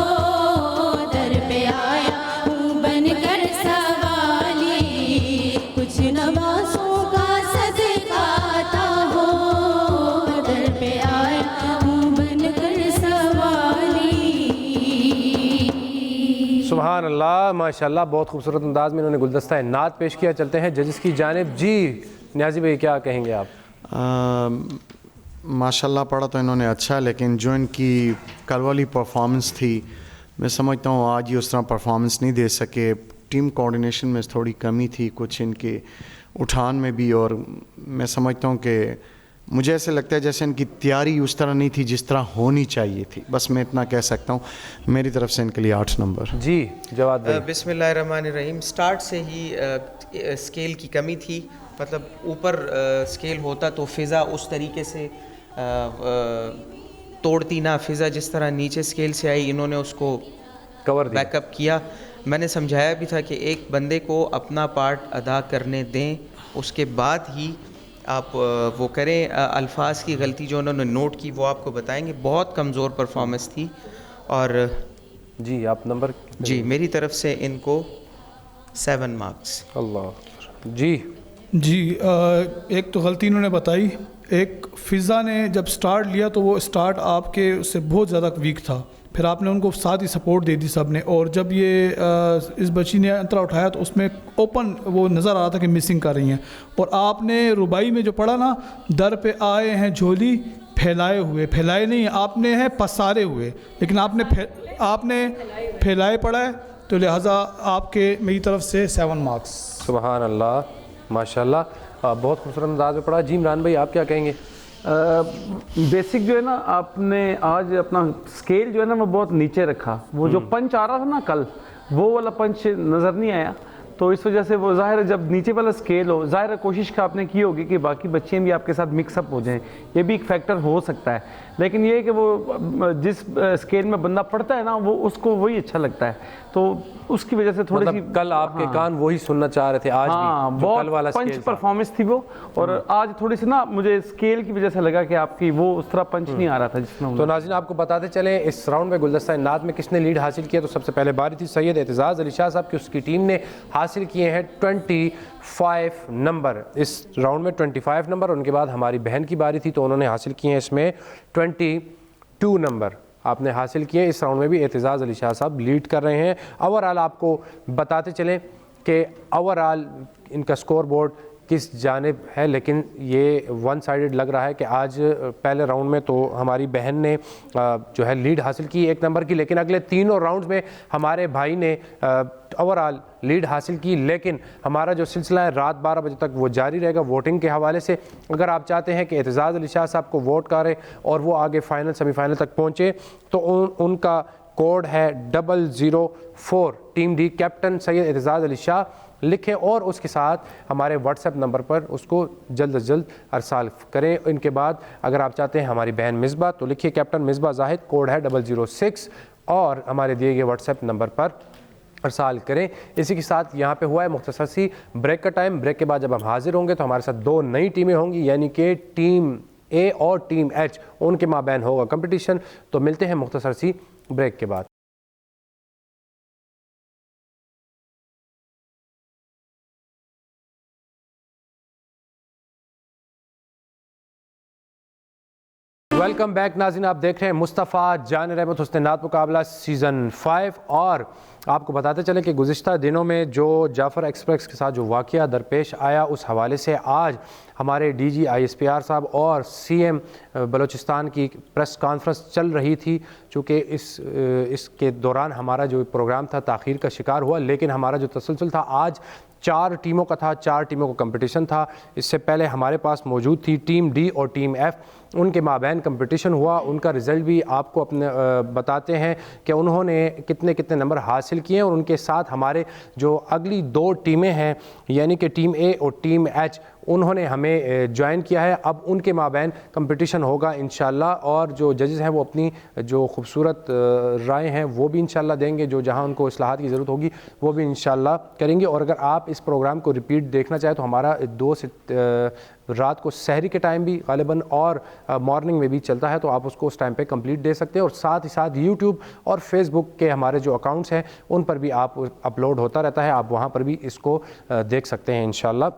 C: दर पे आया हूँ बनकर सवाली, कुछ नवाज़ों का सदका अता हो। दर पे आया हूँ बनकर सवाली।
A: सुभान अल्लाह, माशाल्लाह, बहुत खूबसूरत अंदाज में इन्होंने गुलदस्ता नात पेश किया। चलते हैं जजिस की जानिब। जी न्याजी भाई, क्या कहेंगे आप?
H: माशाल्लाह पढ़ा तो इन्होंने अच्छा, लेकिन जो इनकी कल वाली परफॉर्मेंस थी, मैं समझता हूँ आज ही उस तरह परफॉर्मेंस नहीं दे सके। टीम कोऑर्डिनेशन में थोड़ी कमी थी, कुछ इनके उठान में भी, और मैं समझता हूँ कि मुझे ऐसे लगता है जैसे इनकी तैयारी उस तरह नहीं थी जिस तरह होनी चाहिए थी। बस मैं इतना कह सकता हूँ, मेरी तरफ से इनके लिए 8 नंबर।
A: जी जवाद भाई।
G: बिस्मिल्लाहिर्रहमानिर्रहीम। स्टार्ट से ही स्केल की कमी थी, मतलब ऊपर स्केल होता तो फ़िज़ा उस तरीके से तोड़ती ना। फ़िज़ा जिस तरह नीचे स्केल से आई, इन्होंने उसको
A: कवर
G: बैकअप किया। मैंने समझाया भी था कि एक बंदे को अपना पार्ट अदा करने दें, उसके बाद ही आप वो करें। अल्फाज की गलती जो उन्होंने नोट की वो आपको बताएंगे। बहुत कमज़ोर परफॉर्मेंस थी। और
A: जी आप नंबर?
G: जी मेरी तरफ से इनको 7 मार्क्स।
A: अल्लाह। जी
D: एक तो गलती इन्होंने बताई, एक फ़िज़ा ने जब स्टार्ट लिया तो वो स्टार्ट आपके उससे बहुत ज़्यादा वीक था, फिर आपने उनको साथ ही सपोर्ट दे दी सब ने, और जब ये इस बच्ची ने अंतरा उठाया तो उसमें ओपन वो नज़र आ रहा था कि मिसिंग कर रही हैं, और आपने रुबाई में जो पढ़ा ना, दर पे आए हैं झोली फैलाए हुए, फैलाए नहीं आपने हैं पसारे हुए, लेकिन आपने फैलाए पढ़ा है, तो लिहाजा आपके मेरी तरफ से 7 मार्क्स।
A: सुबहान अल्लाह, माशाल्लाह, बहुत खूबसूरत अंदाज में पढ़ा। जी इमरान भाई आप क्या कहेंगे?
I: बेसिक जो है ना, आपने आज अपना स्केल जो है ना वो बहुत नीचे रखा, वो जो पंच आ रहा था ना कल, वो वाला पंच नज़र नहीं आया, तो इस वजह से वो ज़ाहिर है जब नीचे वाला स्केल हो, ज़ाहिर है कोशिश का आपने की होगी कि बाकी बच्चियाँ भी आपके साथ मिक्सअप हो जाएं, ये भी एक फैक्टर हो सकता है, लेकिन ये है कि वो जिस स्केल में बंदा पढ़ता है ना वो उसको वही अच्छा लगता है, तो उसकी वजह से थोड़ी सी
A: कल आपके कान वही सुनना चाह रहे थे, आज भी जो कल वाला
I: पंच परफॉर्मेंस थी वो, और आज थोड़ी सी ना मुझे स्केल की वजह से लगा कि आपकी वो उस तरह पंच नहीं आ रहा था जिसमें।
A: तो नाज़रीन आपको बताते चलें इस राउंड में गुलदस्ता इनात में किसने लीड हासिल किया, तो सबसे पहले बारी थी सैयद एतजाज़ अली शाह साहब की, उसकी टीम ने हासिल किए हैं 25 नंबर इस राउंड में, 25 नंबर। उनके बाद हमारी बहन की बारी थी तो उन्होंने हासिल किए हैं इसमें 22 नंबर आपने हासिल किए। इस राउंड में भी एतजाज़ अली शाह साहब लीड कर रहे हैं। ओवरऑल आपको बताते चलें कि ओवरऑल इनका स्कोर बोर्ड किस जानिब है, लेकिन ये वन साइडेड लग रहा है कि आज पहले राउंड में तो हमारी बहन ने जो है लीड हासिल की 1 नंबर की, लेकिन अगले तीनों राउंड्स में हमारे भाई ने ओवरऑल लीड हासिल की। लेकिन हमारा जो सिलसिला है रात 12 बजे तक वो जारी रहेगा वोटिंग के हवाले से। अगर आप चाहते हैं कि एतजाज़ अली शाह साहब को वोट करें और वो आगे फाइनल सेमीफाइनल तक पहुँचे, तो उनका कोड है 004 team D captain Syed Aitzaz Ali Shah लिखें और उसके साथ हमारे व्हाट्सएप नंबर पर उसको जल्द अज जल्द अरसाल करें। इनके बाद अगर आप चाहते हैं हमारी बहन मिसबा, तो लिखिए कैप्टन मिसबा जाहिद, कोड है 006 और हमारे दिए गए व्हाट्सएप नंबर पर अरसाल करें। इसी के साथ यहाँ पे हुआ है मुख्तसर सी ब्रेक का टाइम। ब्रेक के बाद जब हम हाजिर होंगे तो हमारे साथ 2 नई टीमें होंगी, यानी कि टीम ए और टीम एच, उनके माबैन होगा कंपटीशन। तो मिलते हैं मुख्तसर सी ब्रेक के बाद। वेलकम बैक नाज़रीन, आप देख रहे हैं मुस्तफ़ा जान रहमत हुस्न नात मुकाबला सीज़न 5। और आपको बताते चलें कि गुज़िश्ता दिनों में जो जाफ़र एक्सप्रेस के साथ जो वाक़या दरपेश आया, उस हवाले से आज हमारे DG ISPR साहब और CM बलूचिस्तान की प्रेस कॉन्फ्रेंस चल रही थी। चूँकि इसके दौरान हमारा जो प्रोग्राम था ताख़ीर का शिकार हुआ, लेकिन हमारा जो तसलसल था आज 4 टीमों का था, 4 टीमों का कंपटीशन था। इससे पहले हमारे पास मौजूद थी टीम डी और टीम एफ, उनके माबैन कंपटीशन हुआ। उनका रिज़ल्ट भी आपको अपने बताते हैं कि उन्होंने कितने कितने नंबर हासिल किए, और उनके साथ हमारे जो अगली 2 टीमें हैं यानी कि टीम ए और टीम एच, उन्होंने हमें ज्वाइन किया है। अब उनके माबैन कंपटीशन होगा इंशाल्लाह, और जो जजेस हैं वो अपनी जो खूबसूरत राय हैं वो भी इंशाल्लाह देंगे, जो जहां उनको इस्लाहात की ज़रूरत होगी वो भी इंशाल्लाह करेंगे। और अगर आप इस प्रोग्राम को रिपीट देखना चाहें तो हमारा 2 से रात को सहरी के टाइम भी गालिबन और मॉर्निंग में भी चलता है, तो आप उसको उस टाइम पे कंप्लीट दे सकते हैं। और साथ ही साथ यूट्यूब और फेसबुक के हमारे जो अकाउंट्स हैं उन पर भी आप अपलोड होता रहता है, आप वहाँ पर भी इसको देख सकते हैं इंशाल्लाह।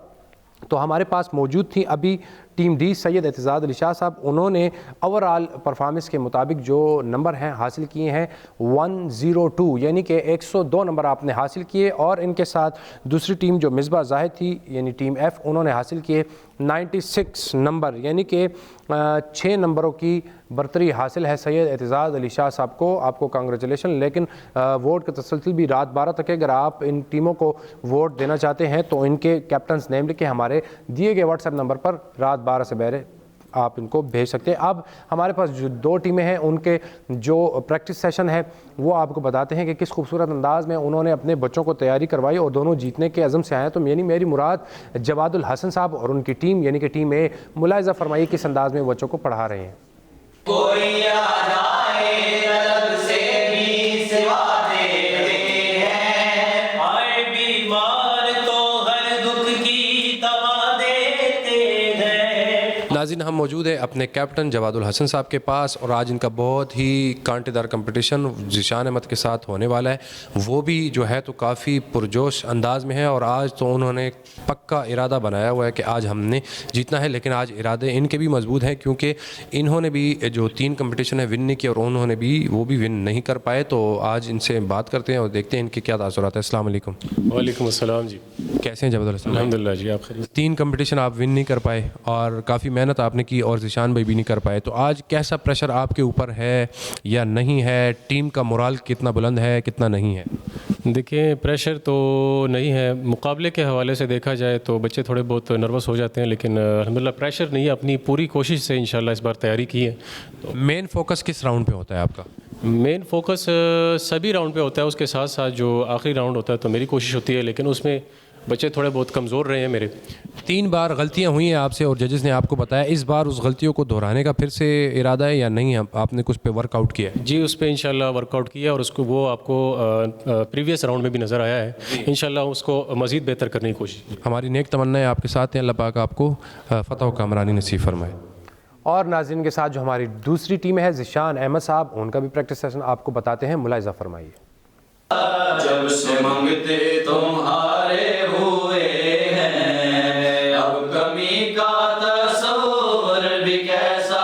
A: तो हमारे पास मौजूद थी अभी टीम डी सैयद एतजाज़ अली शाह साहब। उन्होंने ओवरऑल परफॉर्मेंस के मुताबिक जो नंबर हैं हासिल किए हैं 102, यानी कि 102 नंबर आपने हासिल किए। और इनके साथ दूसरी टीम जो मिसबा जाहिद थी यानी टीम एफ़, उन्होंने हासिल किए 96 नंबर, यानी कि 6 नंबरों की बरतरी हासिल है सैयद एतजाज़ अली शाह साहब को। आपको कांग्रेचुलेशन। लेकिन वोट का तसलसल भी रात 12 तक है। अगर आप इन टीमों को वोट देना चाहते हैं तो इनके कैप्टन्स नेम लिख के हमारे दिए गए व्हाट्सएप नंबर पर रात 12 से पहले आप इनको भेज सकते हैं। अब हमारे पास जो 2 टीमें हैं उनके जो प्रैक्टिस सेशन है वो आपको बताते हैं कि किस खूबसूरत अंदाज में उन्होंने अपने बच्चों को तैयारी करवाई और दोनों जीतने के अज़म से आए। तो मेरी मुराद जवादुल हसन साहब और उनकी टीम यानी कि टीम ए, मुलाहिज़ा फरमाइए किस अंदाज में बच्चों को पढ़ा रहे हैं।
C: कोई आ जाए तलब से भी सिवा देते हैं, आए बीमार तो हर दुख की दवा देते हैं।
A: नाज़रीन हम मौजूद हैं अपने कैप्टन जवादुल हसन साहब के पास और आज इनका बहुत ही कांटेदार कंपटीशन ज़ीशान अहमद के साथ होने वाला है। वो भी जो है तो काफ़ी पुरजोश अंदाज में है और आज तो उन्होंने पक्का इरादा बनाया हुआ है कि आज हमने जीतना है। लेकिन आज इरादे इनके भी मजबूत हैं क्योंकि इन्होंने भी जो 3 कंपटीशन है विन नहीं किया और उन्होंने भी वो भी विन नहीं कर पाए। तो आज इनसे बात करते हैं और देखते हैं इनके क्या तासुरात है। अस्सलाम वालेकुम।
K: वालेकुम अस्सलाम जी,
A: कैसे हैं जवादुल हसन?
K: अल्हम्दुलिल्लाह जी, आप खैरियत?
A: 3 कंपटीशन आप विन नहीं कर पाए और काफ़ी मेहनत आपने की और ज़ीशान भाई भी नहीं कर पाए। तो आज कैसा प्रेशर आपके ऊपर है या नहीं है? टीम का मोराल कितना बुलंद है, कितना नहीं है?
K: देखिए, प्रेशर तो नहीं है। मुकाबले के हवाले से देखा जाए तो बच्चे थोड़े बहुत नर्वस हो जाते हैं, लेकिन अल्हम्दुलिल्लाह प्रेशर नहीं है। अपनी पूरी कोशिश से इंशाल्लाह इस बार तैयारी की है।
A: तो मेन फोकस किस राउंड पे होता है आपका?
K: मेन फोकस सभी राउंड पे होता है, उसके साथ साथ जो आखिरी राउंड होता है तो मेरी कोशिश होती है, लेकिन उसमें बच्चे थोड़े बहुत कमज़ोर रहे हैं मेरे।
A: 3 बार गलतियां हुई हैं आपसे और जजेस ने आपको बताया, इस बार उस गलतियों को दोहराने का फिर से इरादा है या नहीं? आपने कुछ पे वर्कआउट किया है?
K: जी, उस पर इंशाल्लाह वर्कआउट किया और उसको वो आपको प्रीवियस राउंड में भी नज़र आया है। इंशाल्लाह उसको मज़ीद बेहतर करने की कोशिश की।
A: हमारी नेक तमन्ना है आपके साथ हैं, अल्लाह पाक आपको फ़तह व कामरानी नसीब फरमाए। और नाज़रीन के साथ जो हमारी दूसरी टीम है ज़ीशान अहमद साहब, उनका भी प्रैक्टिस सेशन आपको बताते हैं, मुलाहिज़ा फरमाइए।
B: जब से मांगते तुम्हारे हुए हैं, अब कमी का तस्वर भी कैसा।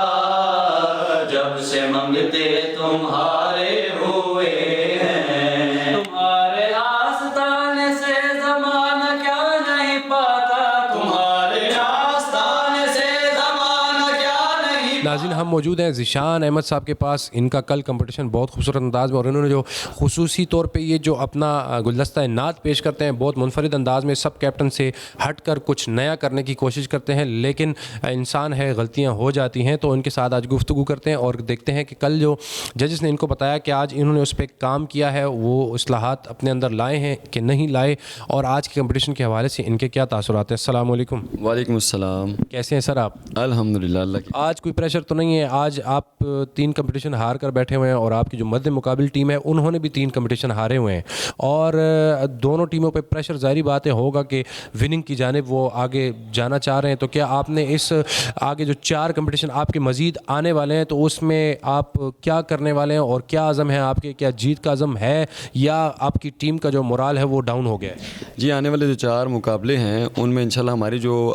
B: जब से मांगते तुम्हारे हुए हैं, तुम्हारे आस्ताने से ज़माना क्या नहीं पाता, तुम्हारे आस्ताने से ज़माना क्या नहीं।
A: नाज़रीन, हम मौजूद हैं ज़ीशान अहमद साहब के पास। इनका कल कंपटीशन बहुत खूबसूरत अंदाज में और इन्होंने जो खुसूसी तौर पे ये जो अपना गुलदस्ता नात पेश करते हैं, बहुत मुनफरिद अंदाज में सब कैप्टन से हट कर कुछ नया करने की कोशिश करते हैं। लेकिन इंसान है, गलतियाँ हो जाती हैं। तो इनके साथ आज गुफ्तगू करते हैं और देखते हैं कि कल जो जजेस ने इनको बताया कि आज इन्होंने उस पर काम किया है, वो इस्लाहात अपने अंदर लाए हैं कि नहीं लाए, और आज के कंपटीशन के हवाले से इनके क्या तासुरात हैं। अस्सलाम वालेकुम।
L: वालेकुम अस्सलाम।
A: कैसे हैं सर आप?
L: अल्हम्दुलिल्लाह, अल्लाह की।
A: आज कोई प्रेशर तो नहीं है? आज आप 3 कंपटीशन हार कर बैठे हुए हैं और आपकी जो मद्दे मुकाबिल टीम है उन्होंने भी 3 कंपटीशन हारे हुए हैं और दोनों टीमों पे प्रेशर ज़ाहिर बात है होगा कि विनिंग की जानिब वो आगे जाना चाह रहे हैं। तो क्या आपने इस आगे जो 4 कंपटीशन आपके मज़ीद आने वाले हैं तो उसमें आप क्या करने वाले हैं और क्या आज़म है आपके? क्या जीत का आज़म है या आपकी टीम का जो मोराल है वो डाउन हो गया है?
L: जी, आने वाले जो 4 मुकाबले हैं उनमें इंशाल्लाह हमारी जो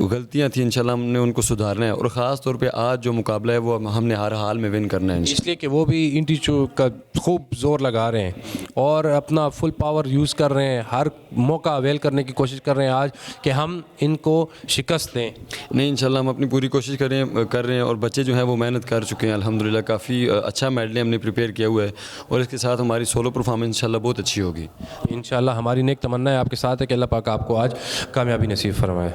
L: गलतियाँ थी इंशाल्लाह हमने उनको सुधारना है और ख़ास तौर पे आज जो मुकाबला है वो हमने हर हाल में विन करना है,
A: इसलिए कि वो भी इंटीचू का खूब ज़ोर लगा रहे हैं और अपना फुल पावर यूज़ कर रहे हैं, हर मौका अवेल करने की कोशिश कर रहे हैं आज कि हम इनको शिकस्त दें।
L: नहीं, इंशाल्लाह हम अपनी पूरी कोशिश कर रहे हैं और बच्चे जो हैं वो मेहनत कर चुके हैं अल्हम्दुलिल्लाह। काफ़ी अच्छा मेडल हमने प्रिपेयर किया हुआ है और इसके साथ हमारी सोलो परफॉर्मेंस इंशाल्लाह बहुत अच्छी होगी।
A: इंशाल्लाह हमारी नेक तमन्ना है आपके साथ है कि अल्लाह पाक आपको आज कामयाबी नसीब फरमाए।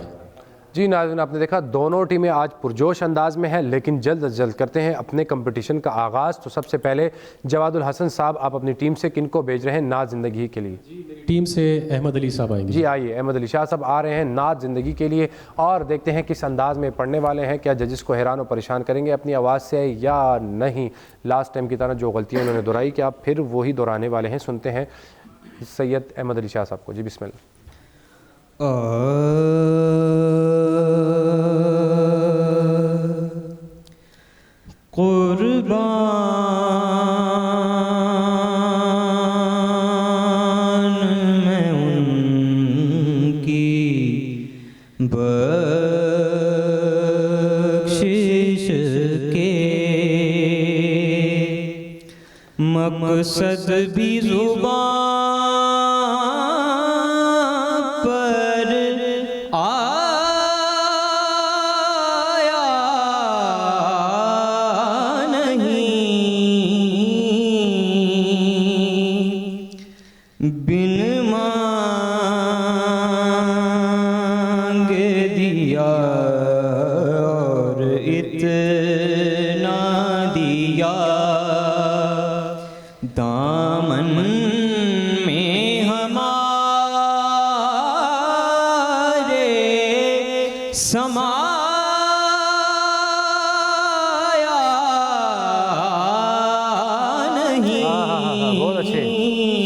A: जी नाज़रीन, आपने देखा दोनों टीमें आज पुरजोश अंदाज में हैं, लेकिन जल्द अज जल्द करते हैं अपने कंपटीशन का आगाज़। तो सबसे पहले जवादुल हसन साहब, आप अपनी टीम से किन को भेज रहे हैं नात ज़िंदगी के लिए?
K: जी, मेरी टीम से अहमद अली साहब आएंगे।
A: जी आइए, अहमद अली शाह साहब आ रहे हैं नात ज़िंदगी के लिए और देखते हैं किस अंदाज में पढ़ने वाले हैं। क्या जजेस को हैरान और परेशान करेंगे अपनी आवाज़ से या नहीं? लास्ट टाइम की तरह जो गलतियाँ उन्होंने दोहराई, क्या आप फिर वही दोहराने वाले हैं? सुनते हैं सैयद अहमद अली शाह साहब को। जी बिस्मिल्लाह।
F: कुर्बान मैं उनकी बख्शिश के, मकसद भी ज़ुबान पर आया नहीं, बिन मांगे दिया और इतना दिया, दामन में हमारे समाया नहीं।
A: बहुत अच्छे,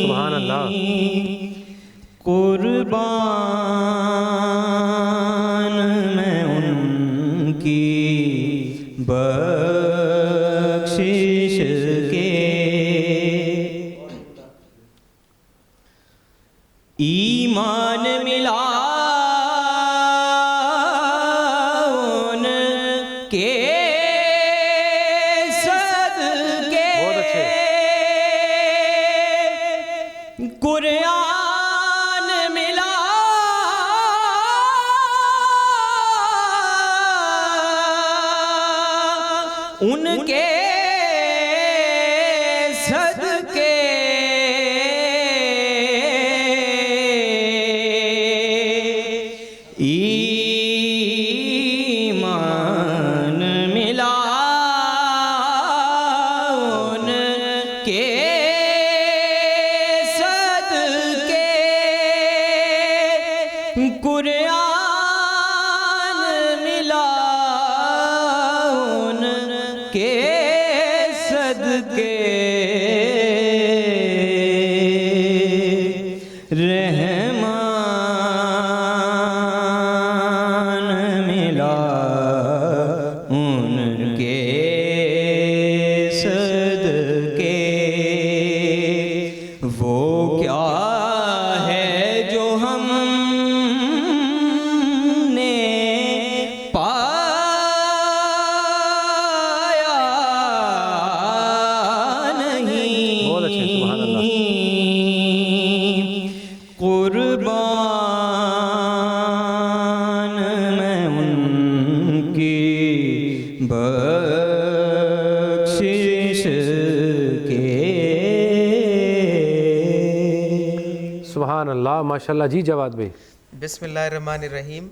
A: सुभान अल्लाह।
F: कुर्बान मैं उनकी सदके ईमान मिला उनके सदके कुरान मिला उनके सदके रहमान मिला उनके सदके वो क्या है जो हमने पाया नहीं।
A: बहुत अच्छे, सुभान अल्लाह।
F: कुर्बान मैं उनकी बख्शिश के।
A: सुभान अल्लाह, माशाल्लाह। जी जवाद भाई।
G: बिस्मिल्लाहिर्रहमानिर्रहीम।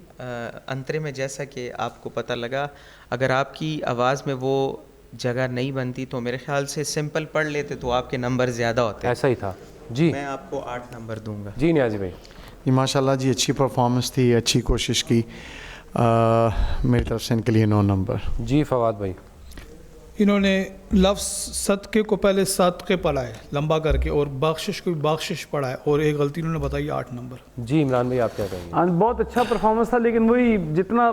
G: अंतरे में जैसा कि आपको पता लगा, अगर आपकी आवाज़ में वो जगह नहीं बनती तो मेरे ख्याल से सिंपल पढ़ लेते तो आपके नंबर ज़्यादा होते।
A: ऐसा ही था जी।
G: मैं आपको 8 नंबर दूंगा।
A: जी नियाज़ी भाई।
H: जी माशाल्लाह जी, अच्छी परफॉर्मेंस थी, अच्छी कोशिश की। मेरी तरफ से इनके लिए 9 नंबर।
A: जी फवाद भाई।
D: इन्होंने लफ्ज़ सदक़े को पहले सदक़े पढ़ा है लंबा करके, और बख्शिश को भी बख्शिश पढ़ा है, और एक गलती इन्होंने बताई 8 नंबर।
A: जी इमरान भाई, आप क्या कहेंगे?
I: हाँ, बहुत अच्छा परफॉर्मेंस था, लेकिन वही जितना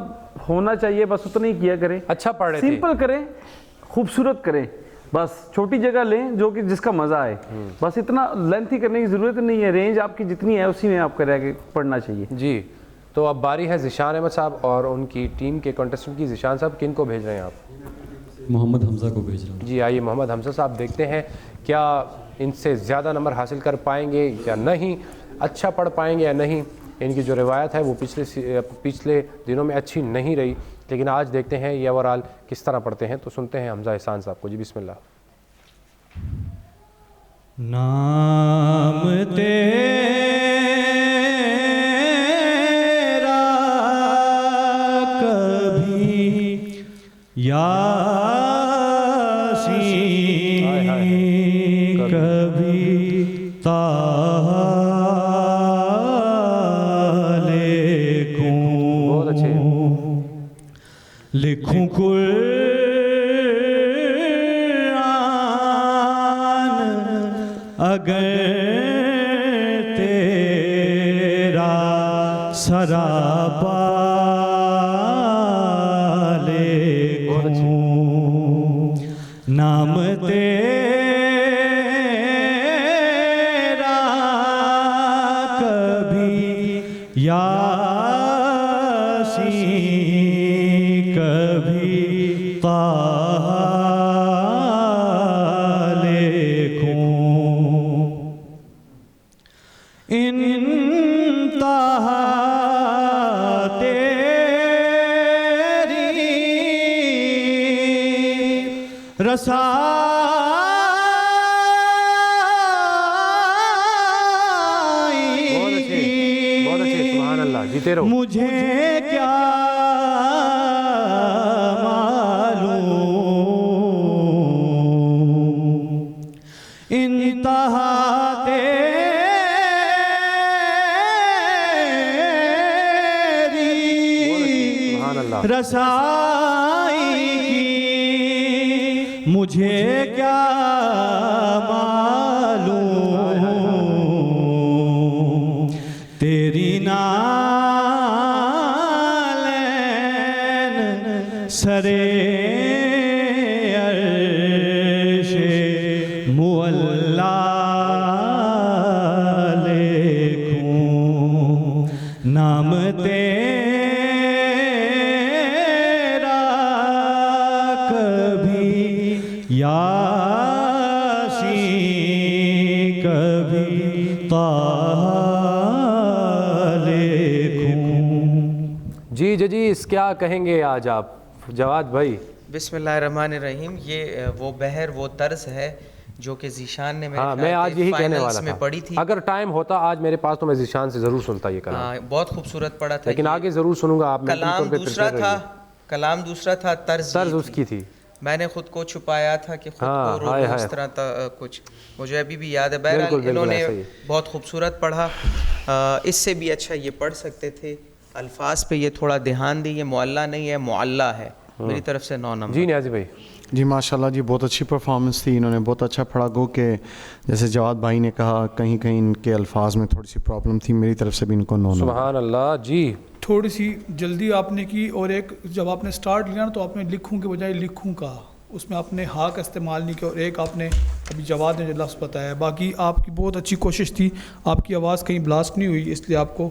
I: होना चाहिए बस उतना ही किया करें।
A: अच्छा पढ़ रहे थे।
I: सिंपल करें, खूबसूरत करें, बस छोटी जगह लें जो कि जिसका मज़ा आए। बस इतना लेंथी करने की ज़रूरत नहीं है। रेंज आपकी जितनी है उसी में आपको रह के पढ़ना चाहिए।
A: जी तो अब बारी है ज़िशान अहमद साहब और उनकी टीम के कंटेस्टेंट की। ज़िशान साहब, किन को भेज रहे हैं आप?
M: मोहम्मद हमज़ा को भेज रहा हूँ।
A: जी आइए मोहम्मद हमज़ा साहब, देखते हैं क्या इनसे ज़्यादा नंबर हासिल कर पाएंगे या नहीं, अच्छा पढ़ पाएंगे या नहीं। इनकी जो रिवायत है वो पिछले दिनों में अच्छी नहीं रही, लेकिन आज देखते हैं ये ओवरऑल किस तरह पढ़ते हैं। तो सुनते हैं हमज़ा एहसान साहब को। जी बिस्मिल्लाह।
F: नाम तेरा कभी यासीन कभी ताहा लिखूं कुरान अगर तेरा सरापा लिखूं नाम तेरा कभी यासीन कभी ताहा लिखूं इंतहा तेरी रसाई
A: जीते रहो।
F: मुझे क्या मालूम इंतहा तेरी रसाई की मुझे क्या मालूम तेरी नालैन सरे अर्शे मुअल्ला लिखूं नाम तेरा कभी यासीन कभी ताहा
A: जी जी क्या कहेंगे आज आप जवाद भाई?
G: बिस्मिल्लाहिर्रहमानिर्रहीम। ये वो बहर वो तर्ज है जो कि जीशान ने मेरे
A: हाँ, मैं
G: ख्याल
A: आज
G: से
A: यही कहने
G: फाइनल्स
A: वाला
G: में
A: था।
G: पढ़ी थी।
A: अगर टाइम होता आज मेरे पास तो मैं जीशान से ज़रूर सुनता ये कलाम।
G: हाँ, बहुत खूबसूरत पढ़ा था।
A: लेकिन आगे ज़रूर सुनूंगा। आप
G: कलाम दूसरा था, कलाम दूसरा था, तर्ज
A: उसकी थी।
G: मैंने खुद को छुपाया था कि खुद
A: हाँ,
G: को रो
A: हाय,
G: लो,
A: हाय।
G: इस तरह कुछ मुझे अभी भी याद है। बहरहाल इन्होंने बहुत खूबसूरत पढ़ा, इससे भी अच्छा ये पढ़ सकते थे। अल्फाज पे ये थोड़ा ध्यान दी, ये मुअल्ला नहीं है, मुअल्ला है। मेरी तरफ से 9 नंबर।
A: जी नियाज़ी भाई।
H: जी माशाल्लाह जी, बहुत अच्छी परफॉर्मेंस थी, इन्होंने बहुत अच्छा पढ़ा। गो के जैसे जवाद भाई ने कहा कहीं कहीं इनके अल्फाज में थोड़ी सी प्रॉब्लम थी, मेरी तरफ से भी इनको 9 नंबर।
A: सुभान अल्लाह जी।
D: थोड़ी सी जल्दी आपने की, और एक जब आपने स्टार्ट लिया ना तो आपने लिखूं के बजाय लिखूं कहा, उसमें आपने हाँ का इस्तेमाल नहीं किया, और एक आपने अभी जवाद ने जो लफ्ज़ बताया। बाकी आपकी बहुत अच्छी कोशिश थी, आपकी आवाज़ कहीं ब्लास्ट नहीं हुई, इसलिए आपको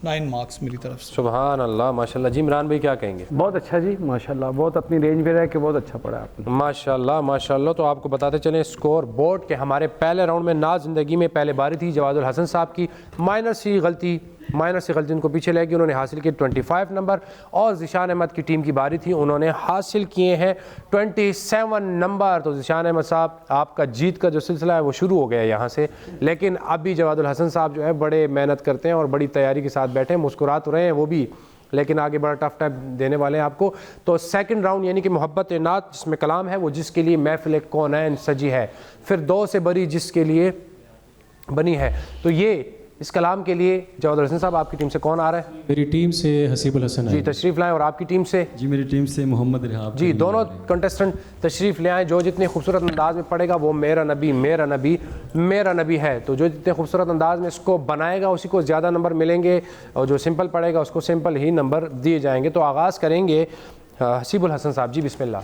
D: 9 मार्क्स मेरी तरफ से।
A: सुभान अल्लाह माशाल्लाह। जी इमरान भाई क्या कहेंगे?
I: बहुत अच्छा जी, माशाल्लाह, बहुत अपनी रेंज में रह के बहुत अच्छा पढ़ा आपने।
A: माशाल्लाह माशाल्लाह। तो आपको बताते चलें स्कोर बोर्ड के हमारे पहले राउंड में ना ज़िंदगी में पहले बारी थी जवादुल हसन साहब की। माइनर सी गलती उनको पीछे ले गई, उन्होंने हासिल किए 25 नंबर। और ज़िशान अहमद की टीम की बारी थी, उन्होंने हासिल किए हैं 27 नंबर। तो ज़िशान अहमद साहब आपका जीत का जो सिलसिला है वो शुरू हो गया है यहाँ से। लेकिन अभी जवादुल हसन साहब जो है बड़े मेहनत करते हैं और बड़ी तैयारी के साथ बैठे हैं, मुस्कुरा तो रहे हैं वो भी, लेकिन आगे बड़ा टफ टाइम देने वाले हैं आपको। तो सेकंड राउंड यानी कि मोहब्बत नात जिसमें कलाम है वो जिसके लिए महफिल कौनैन सजी है, फिर दो से बरी जिसके लिए बनी है। तो ये इस कलाम के लिए जवादुल हसन साहब आपकी टीम से कौन आ रहा है?
M: मेरी टीम से हसीबुल हसन
A: जी तशरीफ़ लाएँ। और आपकी टीम से?
M: जी मेरी टीम से मोहम्मद रिहाब।
A: जी दोनों कंटेस्टेंट तशरीफ़ ले आएँ। जो जितने खूबसूरत अंदाज में पढ़ेगा वो मेरा नबी मेरा नबी मेरा नबी है। तो जो जितने खूबसूरत अंदाज में इसको बनाएगा उसी को ज़्यादा नंबर मिलेंगे, और जो सिंपल पढ़ेगा उसको सिंपल ही नंबर दिए जाएंगे। तो आगाज़ करेंगे हसीबुल हसन साहब जी, बिस्मिल्लाह।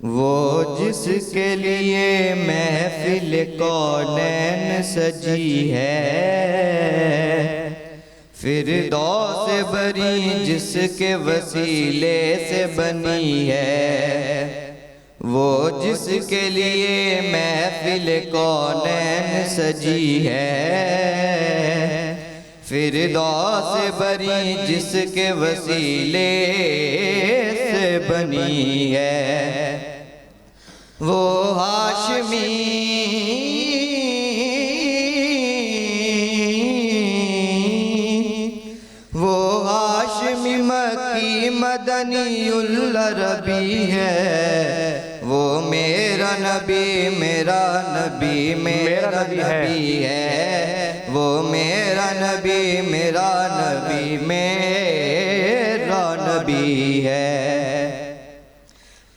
N: वो जिसके लिए महफिल कौनैन सजी है, फिरदौस बरी जिसके वसीले से बनी है। वो जिसके लिए महफिल कौनैन सजी है, फिरदौस बरी जिसके वसीले से बनी है। वो हाशमी मक्की मदनीउल अरबी है। वो मेरा नबी मेरा नबी मेरा नबी है। वो मेरा नबी मेरा नबी मेरा नबी है।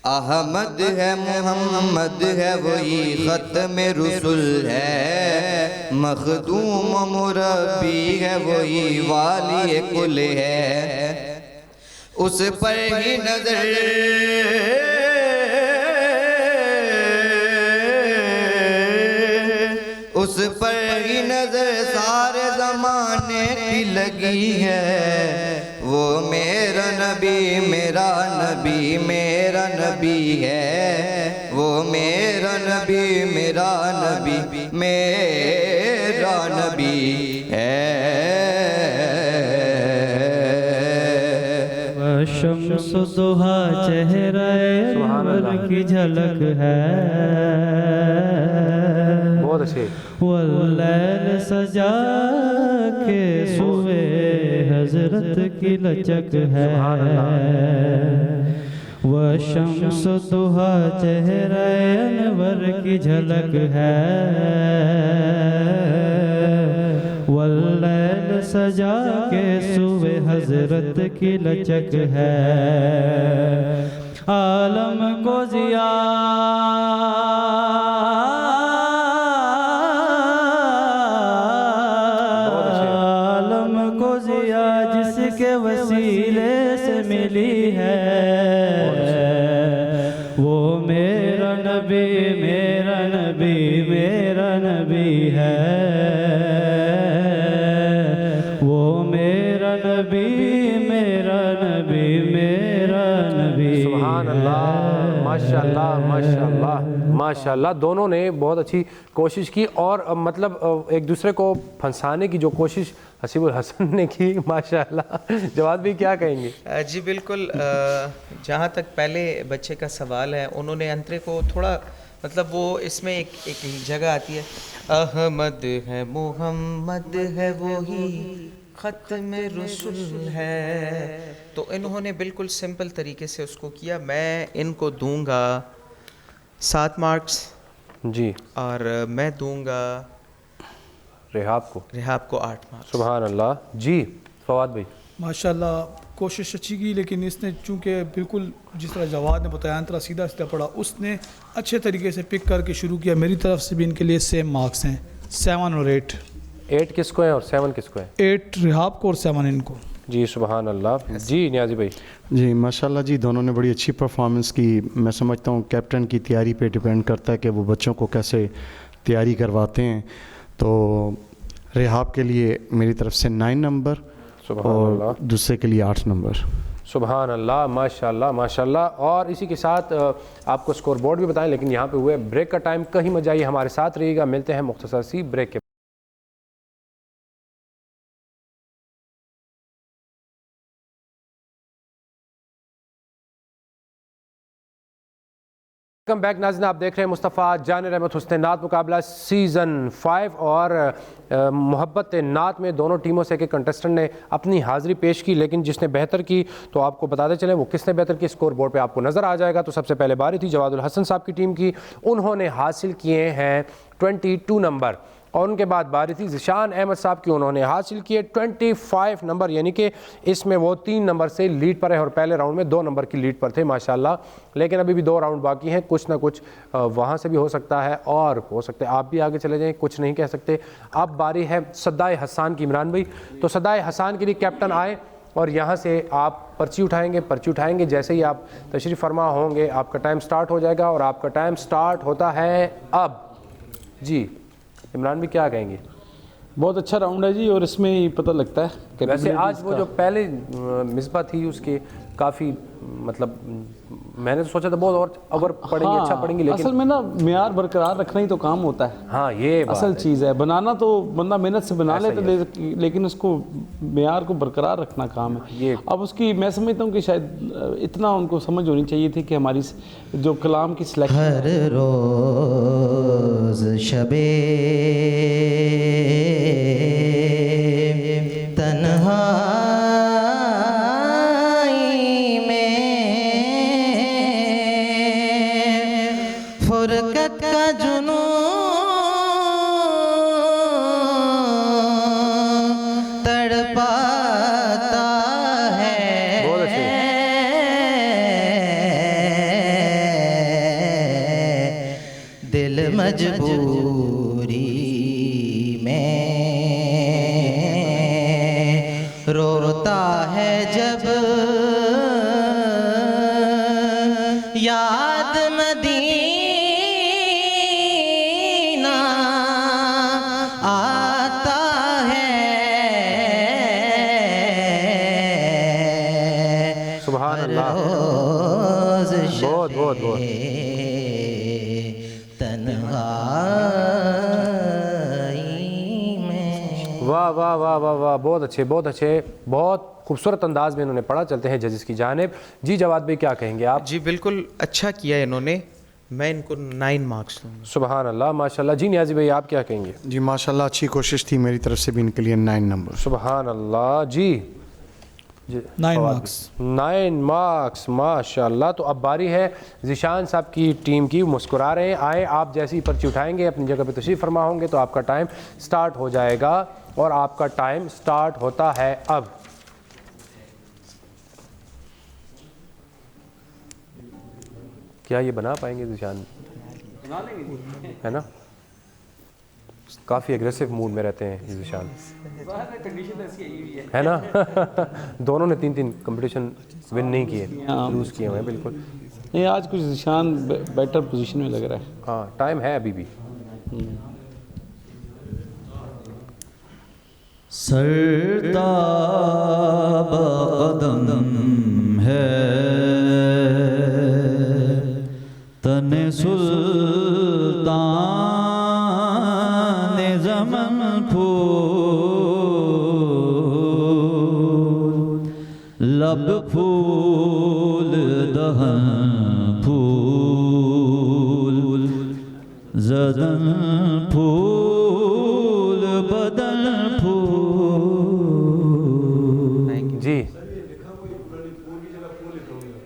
N: अहमद है मोहम्मद है वही ख़त्म रुसुल है। मखदूम मुरब्बी है वही वाली कुल है। उस पर ही नजर उस पर ही नजर सारे ज़माने की लगी है। वो मेरा नबी मेरा नबी मेरा नबी है। वो मेरा नबी मेरा नबी मेरा नबी है।
J: शम्स दुहा चेहरा अनवर की झलक है।
A: बहुत अच्छे।
J: वल्लैल सजा के सुए हजरत की लचक है। वह शम्स दुहा चेहरा अनवर की झलक है। वल्लैल सजा के सुए हजरत की लचक है। आलम को जिया जिसके वसीले से मिली है। वो मेरा नबी मेरा नबी मेरा नबी है। वो मेरा नबी मेरा नबी मेरा नबी
A: सुभान अल्लाह, माशाल्लाह माशाल्लाह माशाल्लाह। दोनों ने बहुत अच्छी कोशिश की और मतलब एक दूसरे को फंसाने की जो कोशिश हसीबुल हसन ने की, माशाल्लाह। जवाद भी क्या कहेंगे?
G: जी बिल्कुल, जहाँ तक पहले बच्चे का सवाल है, उन्होंने अंतरे को थोड़ा मतलब वो इसमें एक जगह आती है, अहमद है मोहम्मद है वही ख़त्म रसूल है, तो इन्होंने बिल्कुल सिंपल तरीके से उसको किया। मैं इनको दूंगा 7 मार्क्स
A: जी, और
G: मैं दूंगा
A: रेहाब को 8 मार्क्स। सुभान अल्लाह। जी फवाद भाई।
D: माशाल्लाह, कोशिश अच्छी की, लेकिन इसने चूँकि बिल्कुल जिस तरह जवाद ने बताया अंतरा सीधा सीधा पड़ा, उसने अच्छे तरीके से पिक करके शुरू किया। मेरी तरफ से भी इनके लिए सेम मार्क्स हैं, 7 और 8।
A: 8 किसको है और 7 किसको है?
D: 8 रिहाब को और 7 इनको।
A: जी सुभान अल्लाह। जी नियाजी भाई।
H: जी माशाल्लाह जी, दोनों ने बड़ी अच्छी परफॉर्मेंस की। मैं समझता हूँ कैप्टन की तैयारी पे डिपेंड करता है कि वो बच्चों को कैसे तैयारी करवाते हैं। तो रिहाब के लिए मेरी तरफ से 9 नंबर और दूसरे के लिए 8 नंबर।
A: सुभान अल्लाह, माशाल्लाह माशाल्लाह। और इसी के साथ आपको स्कोर बोर्ड भी बताएं, लेकिन यहाँ पे हुए ब्रेक का टाइम, कहीं मत जाइए, हमारे साथ रहिएगा। मिलते हैं मुख्तसर सी ब्रेक के। वेलकम बैक नाज़रीन, आप देख रहे हैं मुस्तफ़ा जान रहमत हुस्न नात मुकाबला सीज़न 5 और मोहब्बत नात में दोनों टीमों से एक कंटेस्टेंट ने अपनी हाज़िरी पेश की, लेकिन जिसने बेहतर की तो आपको बताते चलें वो किसने बेहतर की, स्कोर बोर्ड पे आपको नज़र आ जाएगा। तो सबसे पहले बारी थी जवादुल हसन साहब की टीम की, उन्होंने हासिल किए हैं 22 नंबर। और उनके बाद बारी थी ज़िशान अहमद साहब की, उन्होंने हासिल किए 25 नंबर, यानी कि इसमें वो 3 नंबर से लीड पर है और पहले राउंड में 2 नंबर की लीड पर थे माशाल्लाह। लेकिन अभी भी 2 राउंड बाकी हैं, कुछ ना कुछ वहाँ से भी हो सकता है और हो सकता है आप भी आगे चले जाएं, कुछ नहीं कह सकते। अब बारी है सद्दाए हसान की। इमरान भाई, तो सद्दाए हसान के लिए कैप्टन आए और यहाँ से आप पर्ची उठाएंगे। जैसे ही आप तशरीफ़ फरमा होंगे आपका टाइम स्टार्ट हो जाएगा और आपका टाइम स्टार्ट होता है अब। जी इमरान भी क्या कहेंगे?
I: बहुत अच्छा राउंड है जी, और इसमें ही पता लगता है कि
A: वैसे आज वो जो पहले मिसबा थी उसके काफ़ी मतलब मैंने तो सोचा था बहुत और अगर पढ़ेंगे अच्छा पढ़ेंगे, लेकिन
I: असल में ना म्यार बरकरार रखना ही तो काम होता है।
A: हाँ ये
I: असल चीज़ है। बनाना तो बंदा मेहनत से बना ले, लेकिन उसको म्यार को बरकरार रखना काम है ये। अब उसकी मैं समझता हूँ कि शायद इतना उनको समझ होनी चाहिए थी कि हमारी जो कलाम की सिलेक्शन
N: हर रोज़ शबे तन्हा फुरकत का जुनून तड़पाता है। दिल मजबूरी में रोता है जब याद
A: वाह वाह वाह वाह वाह, बहुत अच्छे बहुत खूबसूरत अंदाज में इन्होंने पढ़ा। चलते हैं जजेस की जानिब। जी जवाद भाई क्या कहेंगे आप?
G: जी बिल्कुल अच्छा किया इन्होंने, मैं इनको 9 मार्क्स दूंगा।
A: सुभान अल्लाह माशाल्लाह। जी नियाजी भाई आप क्या कहेंगे?
H: जी माशाल्लाह अच्छी कोशिश थी, मेरी तरफ से भी इनके लिए 9 नंबर।
A: सुभान अल्लाह। जी
D: 9 मार्क्स।
A: 9 मार्क्स माशाल्लाह। तो अब बारी है ज़िशान साहब की टीम की। मुस्कुरा रहे हैं, आए आप जैसे ही पर्ची उठाएंगे अपनी जगह पे तशरीफ़ फरमा होंगे तो आपका टाइम स्टार्ट हो जाएगा और आपका टाइम स्टार्ट होता है अब। क्या ये बना पाएंगे ज़िशान? है ना, काफ़ी एग्रेसिव मूड में रहते हैं ज़िशान, है ना। दोनों ने 3 कंपटीशन विन नहीं किए, लूज़ किए हुए हैं बिल्कुल।
I: नहीं आज कुछ ज़िशान बेटर पोजीशन में लग रहा है।
A: हाँ टाइम है अभी भी।
O: सरताब कदम है तन सुल्तान ज़मन फूल लब फूल दहन फूल ज़दन फूल बदन फूल।
A: जी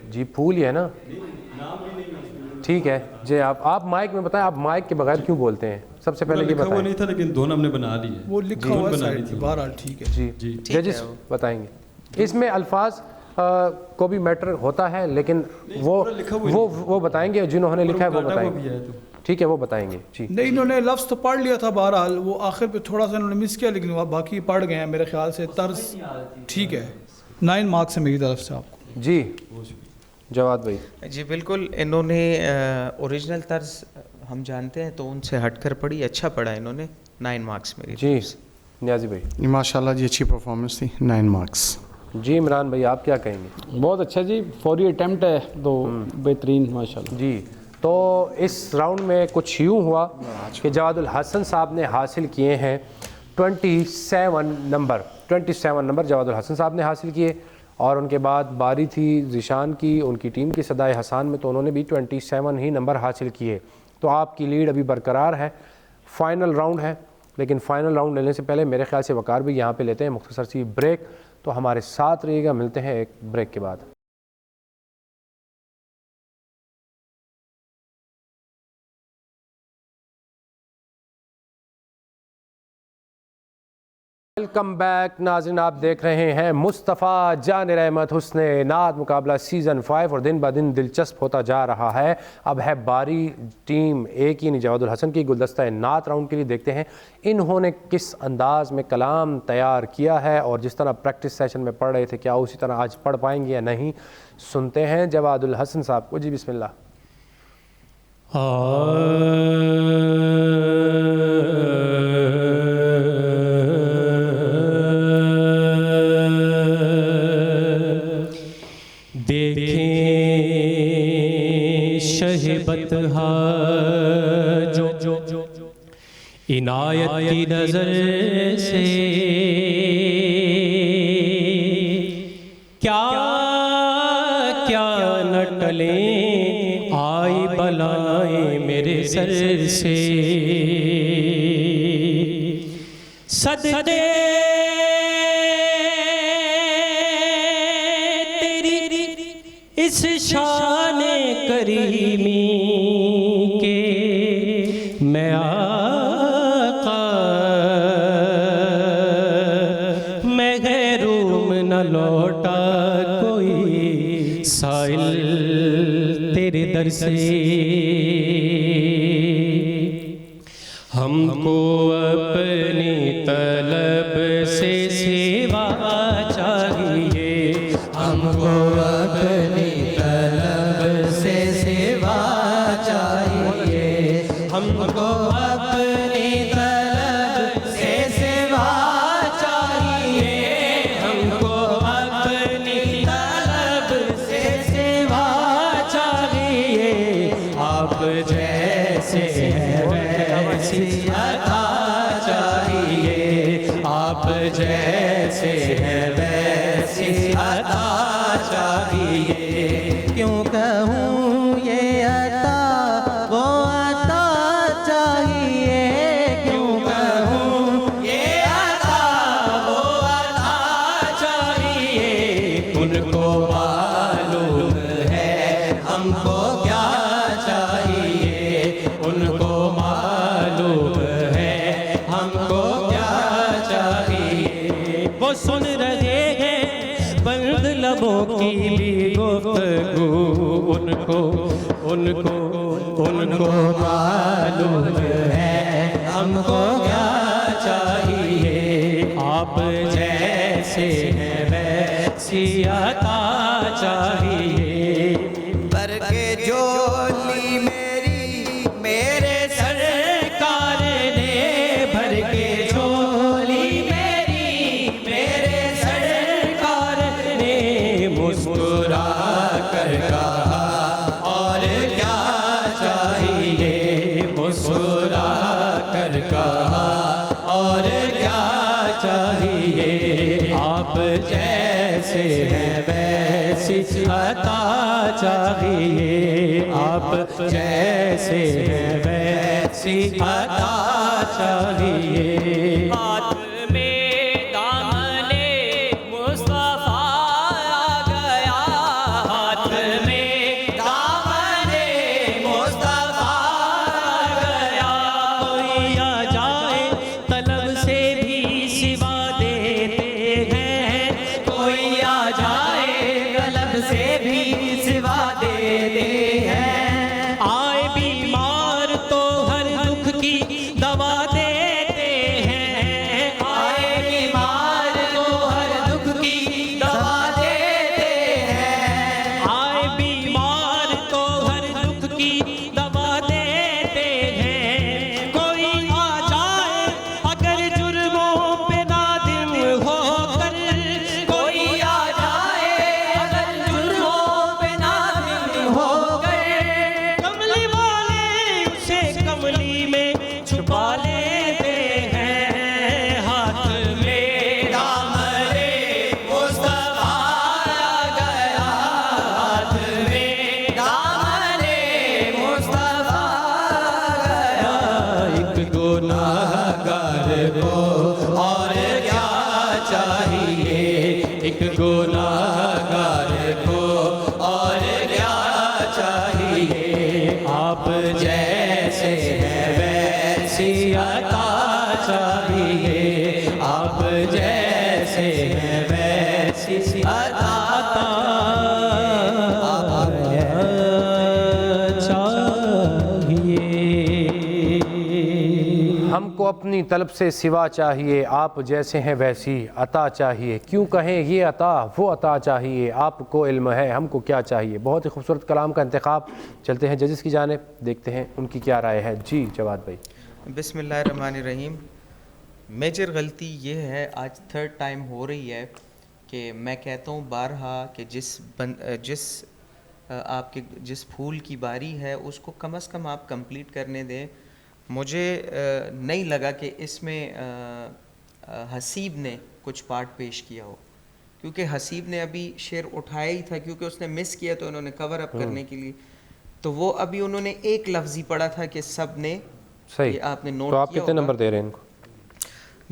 A: जी फूल ही है ना, ठीक है जी। आप माइक में बताएं, आप माइक के बगैर क्यों बोलते हैं? सबसे पहले ये बताएं।
M: वो नहीं था लेकिन दोनों हमने बना ली है,
D: वो लिखा हुआ है साइड पे, बहरहाल ठीक है
A: जी। जजेस बताएंगे इसमें अल्फाज को भी मैटर होता है, लेकिन वो बताएंगे, जिन्होंने लिखा है वो बताएंगे, ठीक है वो बताएंगे जी।
D: नहीं, इन्होंने लफ्ज़ तो पढ़ लिया था, बहरहाल वो आखिर पे थोड़ा सा इन्होंने मिस किया, लेकिन बाकी पढ़ गए हैं मेरे ख्याल से। तर्ज ठीक है, 9 मार्क्स है मेरी तरफ से आपको।
A: जी जवाद भाई।
G: जी बिल्कुल, इन्होंने ओरिजिनल तर्ज हम जानते हैं तो उनसे हटकर पढ़ी, अच्छा पढ़ा इन्होंने, 9 मार्क्स मेरी
A: जी। नियाज़ी भाई।
H: माशाल्लाह जी, अच्छी परफॉर्मेंस थी, 9 मार्क्स।
A: जी इमरान भाई आप क्या कहेंगे?
P: बहुत अच्छा जी, फौरी अटैम्प्ट है तो बेहतरीन माशाल्लाह
A: जी। तो इस राउंड में कुछ यूँ हुआ कि जवादुल हसन साहब ने हासिल किए हैं 27 नंबर जवादुल हसन साहब ने हासिल किए, और उनके बाद बारी थी ज़ीशान की, उनकी टीम की सदाए हसान में, तो उन्होंने भी 27 ही नंबर हासिल किए। तो आपकी लीड अभी बरकरार है। फ़ाइनल राउंड है, लेकिन फ़ाइनल राउंड लेने से पहले मेरे ख्याल से वकार भी यहाँ पे लेते हैं मुख्तसर सी ब्रेक। तो हमारे साथ रहिएगा, मिलते हैं एक ब्रेक के बाद। वेलकम बैक नाज़रीन, आप देख रहे हैं मुस्तफ़ा जान रहमत हुस्ने नात मुकाबला सीज़न 5, और दिन ब दिन दिलचस्प होता जा रहा है। अब है बारी टीम ए की, जवादुल हसन की, गुलदस्ता नात राउंड के लिए। देखते हैं इन्होंने किस अंदाज में कलाम तैयार किया है, और जिस तरह प्रैक्टिस सेशन में पढ़ रहे थे क्या उसी तरह आज पढ़ पाएंगे या नहीं, सुनते हैं जवादुल हसन साहब को। जी बिस्मिल्लाह।
F: बतहा जो इनायत की नजर से क्या क्या न टले आई बलाएं मेरे सर से। सदके तेरी इस शाने करीमी के मैं आका मैं गैरूम न लौटा कोई साइल तेरे दर से। हमको अपनी तलब से सेवा चाहिए, हमको अपनी हमको अपनी तलब से सेवा चाहिए, हमको अपनी तलब से सेवा चाहिए। आप जैसे हैं वैसी अता चाहिए, आप जैसे हैं वैसी अता चाहिए।
N: क्यों कहूँ ये अता वो अता चाहिए, क्यों कहूँ
F: ये अता वो अता चाहिए। उनको मालूम है हमको क्या चाहिए, उनको मालूम है हमको क्या चाहिए। वो सुन रहे हैं बंद लबों की भी गुफ्तगू, उनको उनको उनको मालूम है हमको क्या चाहिए। आप जैसे हैं वैसी अता चाहिए।
N: भर के झोली मेरी मेरे
F: सरकार ने भर के झोली मेरी मेरे सरकार ने मुस्कुरा कर कहा और क्या कहा और क्या चाहिए, आप जैसे हैं वैसी अता चाहिए, आप जैसे हैं वैसी अता चाहिए। हाथ में दामने मुस्तफा आ गया, हाथ में दामने मुस्तफा आ गया। कोई आ जाए तलब से भी सिवा देते हैं, कोई आ जाए तलब से भी सिवा देते हैं। आए बीमार तो हर दुख की दवा देते हैं, आए बीमार तो हर दुख की दवा देते हैं, आए बीमार तो हर दुख की दवा देते हैं। कोई आ जाए अगर जुर्मों पे नादिम होकर, कोई आ जाए अगर जुर्मों पे नादिम होकर, कमली वाले उसे कमली में छुपा लेते हैं। हाथ में दामने मुस्तफा आ गया, हाथ में दामने मुस्तफा आ गया। एक गुनाहगार को और क्या चाहिए, एक गुनाहगार को और क्या चाहिए, आप जैसे हैं वैसी अता चाहिए, आप जैसे हैं वैसी अता चाहिए।
A: हमको अपनी तलब से सिवा चाहिए, आप जैसे हैं वैसी अता चाहिए। क्यों कहें ये अता वो अता चाहिए, आपको इल्म है हमको क्या चाहिए। बहुत ही खूबसूरत कलाम का इंतखाब। चलते हैं जजेस की जानिब, देखते हैं उनकी क्या राय है। जी जवाद भाई।
G: बिस्मिल्लाहिर्रहमानिर्रहीम। मेजर गलती ये है, आज थर्ड टाइम हो रही है कि मैं कहता हूँ बारहा कि जिस आपके जिस फूल की बारी है उसको कम से कम आप कंप्लीट करने दें। मुझे नहीं लगा कि इसमें हसीब ने कुछ पार्ट पेश किया हो, क्योंकि हसीब ने अभी शेर उठाया ही था, क्योंकि उसने मिस किया तो उन्होंने कवर अप करने के लिए, तो वो अभी उन्होंने एक लफ्ज़ ही पढ़ा था कि सब ने
A: सही।
G: आपने नोट
A: तो आप
G: किया
A: कितने
G: होगा।
A: नंबर दे रहे हैं इनको?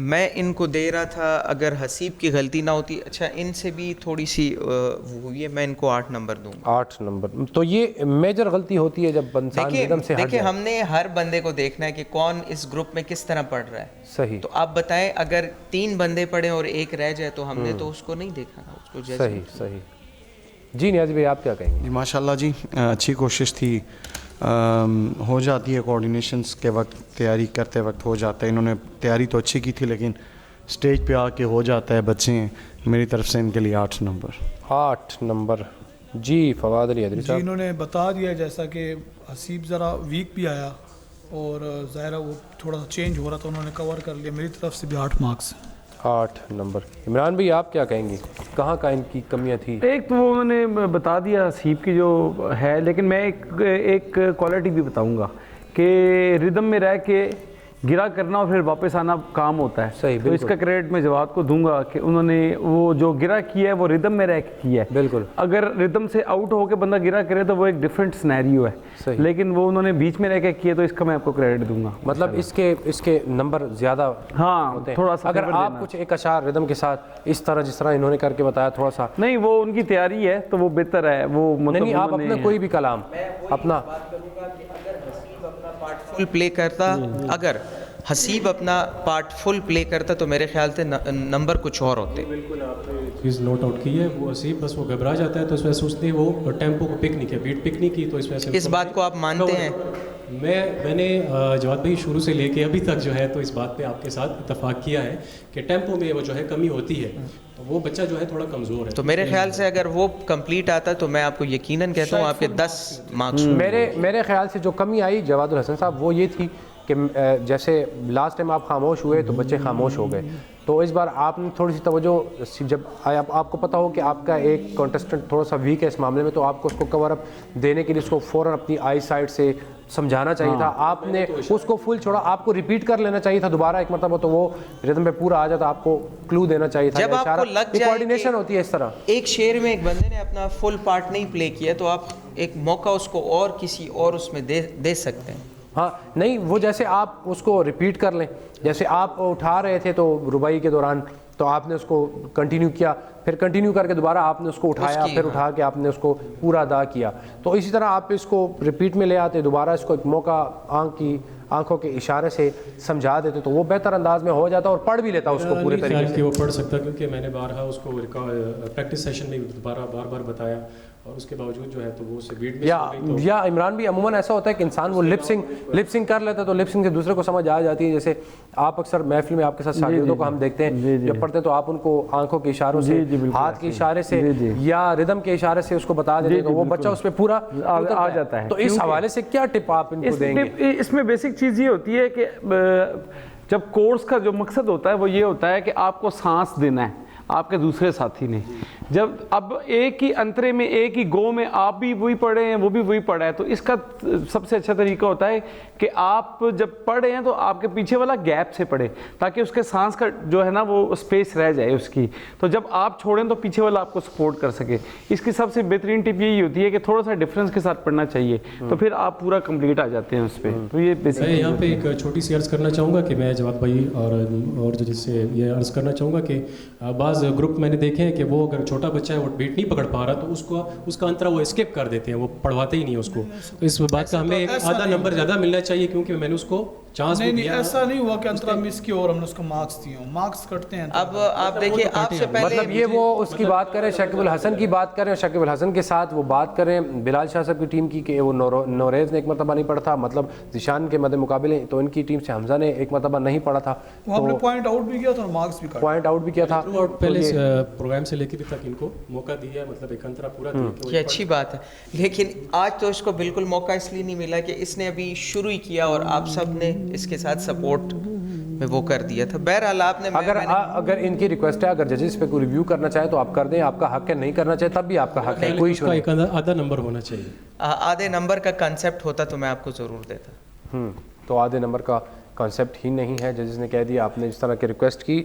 G: मैं इनको दे रहा था, अगर हसीब की गलती ना होती, अच्छा इनसे भी थोड़ी सी वो हुई है, मैं इनको 8 नंबर दूंगा।
A: 8 नंबर। तो ये मेजर गलती होती है जब इंसान रिदम से हट
G: देखिए
A: जाए।
G: हमने हर बंदे को देखना है कि कौन इस ग्रुप में किस तरह पढ़ रहा है।
A: सही।
G: तो आप बताएं, अगर 3 बंदे पढ़े और एक रह जाए तो हमने तो उसको नहीं देखा ना, उसको जज
A: सही सही। जी नियाज़ भाई आप क्या कहेंगे?
H: जी माशाल्लाह जी, अच्छी कोशिश थी। हो जाती है कोऑर्डिनेशंस के वक्त, तैयारी करते वक्त हो जाता है। इन्होंने तैयारी तो अच्छी की थी, लेकिन स्टेज पे आके हो जाता है। बच्चे मेरी तरफ से इनके लिए 8 नंबर।
A: 8 नंबर। जी फवाद अली अदरी
D: जी
A: साहब।
D: इन्होंने बता दिया, जैसा कि हसीब ज़रा वीक भी आया और ज़ाहिर वो थोड़ा सा चेंज हो रहा था, उन्होंने कवर कर लिया। मेरी तरफ से भी 8 मार्क्स।
A: 8 नंबर। इमरान भाई आप क्या कहेंगे, कहाँ का इनकी कमियाँ थी?
I: एक तो वो उन्होंने बता दिया हसीब की जो है, लेकिन मैं एक क्वालिटी भी बताऊंगा कि रिदम में रह के गिरा करना और फिर वापस आना काम होता है।
A: सही,
I: तो इसका क्रेडिट मैं जवाब को दूंगा कि उन्होंने वो जो गिरा किया है वो रिदम में रह के किया है।
A: बिल्कुल।
I: अगर रिदम से आउट होकर बंदा गिरा करे तो वो एक डिफरेंट सिनेरियो है।
A: सही।
I: लेकिन वो उन्होंने बीच में रह के किया, तो इसका मैं आपको क्रेडिट दूंगा।
A: मतलब इसके नंबर ज़्यादा
I: हाँ
A: होते हैं।
I: थोड़ा सा
A: अगर
I: फेवर
A: आप
I: देना।
A: कुछ एक अशार रिदम के साथ इस तरह जिस तरह इन्होंने करके बताया, थोड़ा सा
I: नहीं वो उनकी तैयारी है तो वो बेहतर है। वो मतलब
A: नहीं, आप अपना कोई भी कलाम अपना
G: फुल प्ले करता, अगर हसीब अपना पार्ट फुल प्ले करता तो मेरे ख्याल से नंबर कुछ और होते।
K: चीज़ नोट आउट की है वो हसीब, बस वो घबरा जाता है तो इस वजह से उसने वो टेम्पो को पिक नहीं किया, बीट पिक नहीं की, तो इस वजह से
G: इस बात को आप मानते हैं?
K: मैंने जवाद भाई शुरू से लेके अभी तक जो है तो इस बात पे आपके साथ इत्तेफाक किया है कि टेम्पो में वो जो है कमी होती है, तो वो बच्चा जो है थोड़ा कमज़ोर है।
G: तो मेरे ख्याल से अगर वो कंप्लीट आता तो मैं आपको यकीनन कहता हूँ आपके 10 मार्क्स।
A: मेरे ख्याल से जो कमी आई जवादुल हसन साहब वो ये थी कि जैसे लास्ट टाइम आप खामोश हुए तो बच्चे खामोश हो गए, तो इस बार आपने थोड़ी सी तवज्जो, जब आपको पता हो कि आपका एक कॉन्टेस्टेंट थोड़ा सा वीक है इस मामले में, तो आपको उसको कवर अप देने के लिए उसको फ़ौरन अपनी आई साइड से समझाना चाहिए था। आपने उसको फुल छोड़ा, आपको रिपीट कर लेना चाहिए था दोबारा एक मरतबा, तो वो रिदम पे पूरा आ जाता, आपको क्लू देना चाहिए था।
G: जब आपको लग जाए
A: कोऑर्डिनेशन होती है इस तरह,
G: एक शेर में एक बंदे ने अपना फुल पार्ट नहीं प्ले किया तो आप एक मौका उसको और किसी और उसमें दे सकते हैं।
A: हाँ नहीं, वो जैसे आप उसको रिपीट कर लें, जैसे आप उठा रहे थे तो रुबाई के दौरान तो आपने उसको कंटिन्यू किया, फिर कंटिन्यू करके दोबारा आपने उसको उठाया, फिर उठा के आपने उसको पूरा अदा किया, तो इसी तरह आप इसको रिपीट में ले आते, दोबारा इसको एक मौका आंखों के इशारे से समझा देते, तो वो बेहतर अंदाज में हो जाता और पढ़ भी लेता उसको पूरे तरीके से।
K: वो पढ़ सकता, क्योंकि मैंने बारहा उसको प्रैक्टिस सेशन में बार बार बताया और उसके बावजूद जो है तो वो उसे बीट
A: या इमरान भी अमूमन ऐसा होता है कि इंसान वो लिपसिंग कर लेता है, तो लिपसिंग से दूसरे को समझ आ जाती है। जैसे आप अक्सर महफिल में आपके साथ शागिर्दों को हम देखते हैं जब पढ़ते हैं तो आप उनको आंखों के इशारों से, हाथ के इशारे से या रिदम के इशारे से उसको बता देते हैं, तो वो बच्चा उस पर पूरा
I: आ जाता है।
A: तो इस हवाले से क्या टिप आप इनको देंगे?
I: इसमें बेसिक चीज़ ये होती है कि जब कोर्स का जो मकसद होता है वो ये होता है कि आपको सांस देना है आपके दूसरे साथी ने। जब अब एक ही अंतरे में, एक ही गो में आप भी वही पढ़े हैं, वो भी वही पढ़ा है, तो इसका सबसे अच्छा तरीका होता है कि आप जब पढ़ रहे हैं तो आपके पीछे वाला गैप से पढ़े, ताकि उसके सांस का जो है ना वो स्पेस रह जाए उसकी, तो जब आप छोड़ें तो पीछे वाला आपको सपोर्ट कर सके। इसकी सबसे बेहतरीन टिप यही होती है कि थोड़ा सा डिफरेंस के साथ पढ़ना चाहिए, तो फिर आप पूरा कंप्लीट आ जाते हैं उस पर। तो ये बेसिक
K: मैं यहाँ पे एक छोटी सी अर्ज़ करना चाहूँगा कि मैं जवाब भाई और जो जिससे ये अर्ज़ करना चाहूँगा कि बाज़ ग्रुप मैंने देखे हैं कि वो अगर छोटा बच्चा है वो बीट नहीं पकड़ पा रहा तो उसका अंतरा वो स्किप कर देते हैं, वो पढ़वाते ही नहीं है उसको। तो इस बात का हमें एक आधा नंबर ज़्यादा मिलना चाहिए, क्योंकि मैंने उसको चांस
D: नहीं, ऐसा नहीं हुआ कि अंतरा मिस किया और हमने उसको मार्क्स दिए, मार्क्स कटते हैं।
G: अब आप देखिए, आपसे पहले
A: मतलब ये वो उसकी बात करें, शकीबुल हसन की बात करें, और शकीबुल हसन के साथ वो बात करें बिलाल शाह साहब की टीम की कि वो नोरेज़ ने एक मरतबा नहीं पढ़ा था, मतलब जिशान के मद्दे मुकाबले तो इनकी टीम से हमजा ने एक मरतबा नहीं पढ़ा था,
D: वो हमने पॉइंट आउट भी किया था और मार्क्स भी
A: पॉइंट आउट भी किया था।
K: पहले प्रोग्राम से लेकर तक इनको मौका दिया, मतलब एक अंतरा पूरा दिया।
G: ये अच्छी बात है, लेकिन आज तो इसको बिल्कुल मौका इसलिए नहीं मिला कि इसने अभी शुरू ही किया और आप सब ने इसके साथ सपोर्ट में वो कर दिया था। बहरहाल आपने
A: अगर इनकी रिक्वेस्ट है, अगर जजेस पे कोई रिव्यू करना चाहे तो आप कर दें, आपका हक है, नहीं करना चाहे तब भी आपका हक है, कोई इशू नहीं।
K: एक आधा नंबर होना चाहिए।
G: आधे नंबर का कंसेप्ट होता तो मैं आपको ज़रूर देता।
A: तो आधे नंबर का कॉन्सेप्ट ही नहीं है, जजेस ने कह दिया। आपने जिस तरह की रिक्वेस्ट की,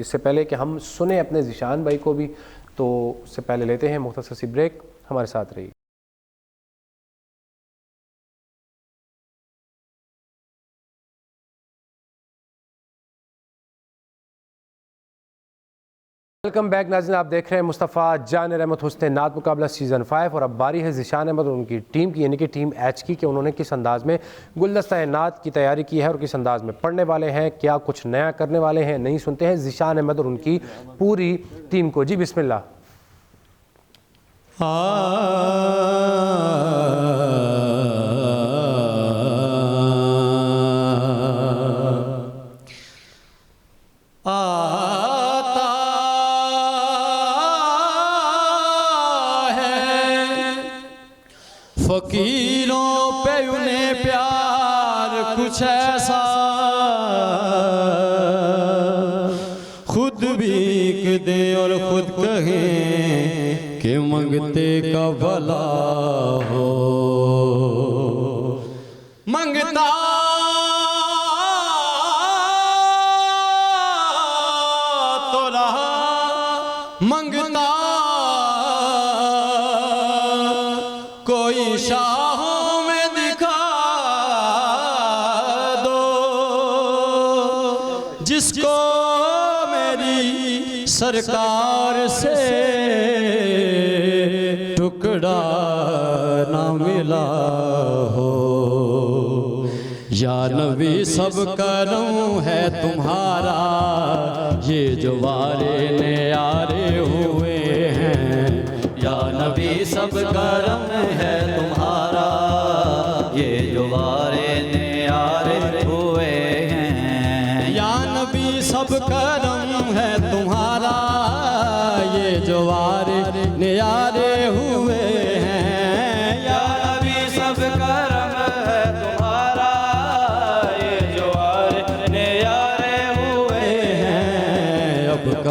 A: इससे पहले कि हम सुने अपने ज़िशान भाई को भी, तो उससे पहले लेते हैं मुख्तसर सी ब्रेक। हमारे साथ रहिए। वेलकम बैक नाज़रीन, आप देख रहे हैं मुस्तफ़ा जान रहमत हुस्न नात मुकाबला सीज़न 5, और अब बारी है ज़िशान अहमद और उनकी टीम की, यानी कि टीम एच की, कि उन्होंने किस अंदाज़ में गुलदस्ता नात की तैयारी की है और किस अंदाज़ में पढ़ने वाले हैं, क्या कुछ नया करने वाले हैं। नहीं सुनते हैं ज़िशान अहमद और उनकी पूरी टीम को। जी बिस्मिल्लाह।
O: फकीरों पे उन्हें प्यार कुछ ऐसा, खुद भीख दे और खुद कहे कि मंगते का भला हो। मंगता तो रहा, मंगता कोई शाहों में दिखा दो, जिसको मेरी सरकार से टुकड़ा ना मिला हो। या नबी सब करम है तुम्हारा, ये जो वारे ने यारे हुए हैं। या नबी सब करम है तुम्हारा, ये जो वारे न्यारे हुए हैं। या नबी सब करम है तुम्हारा, ये जो वारे न्यारे हुए हैं। या नबी सब करम है तुम्हारा, ये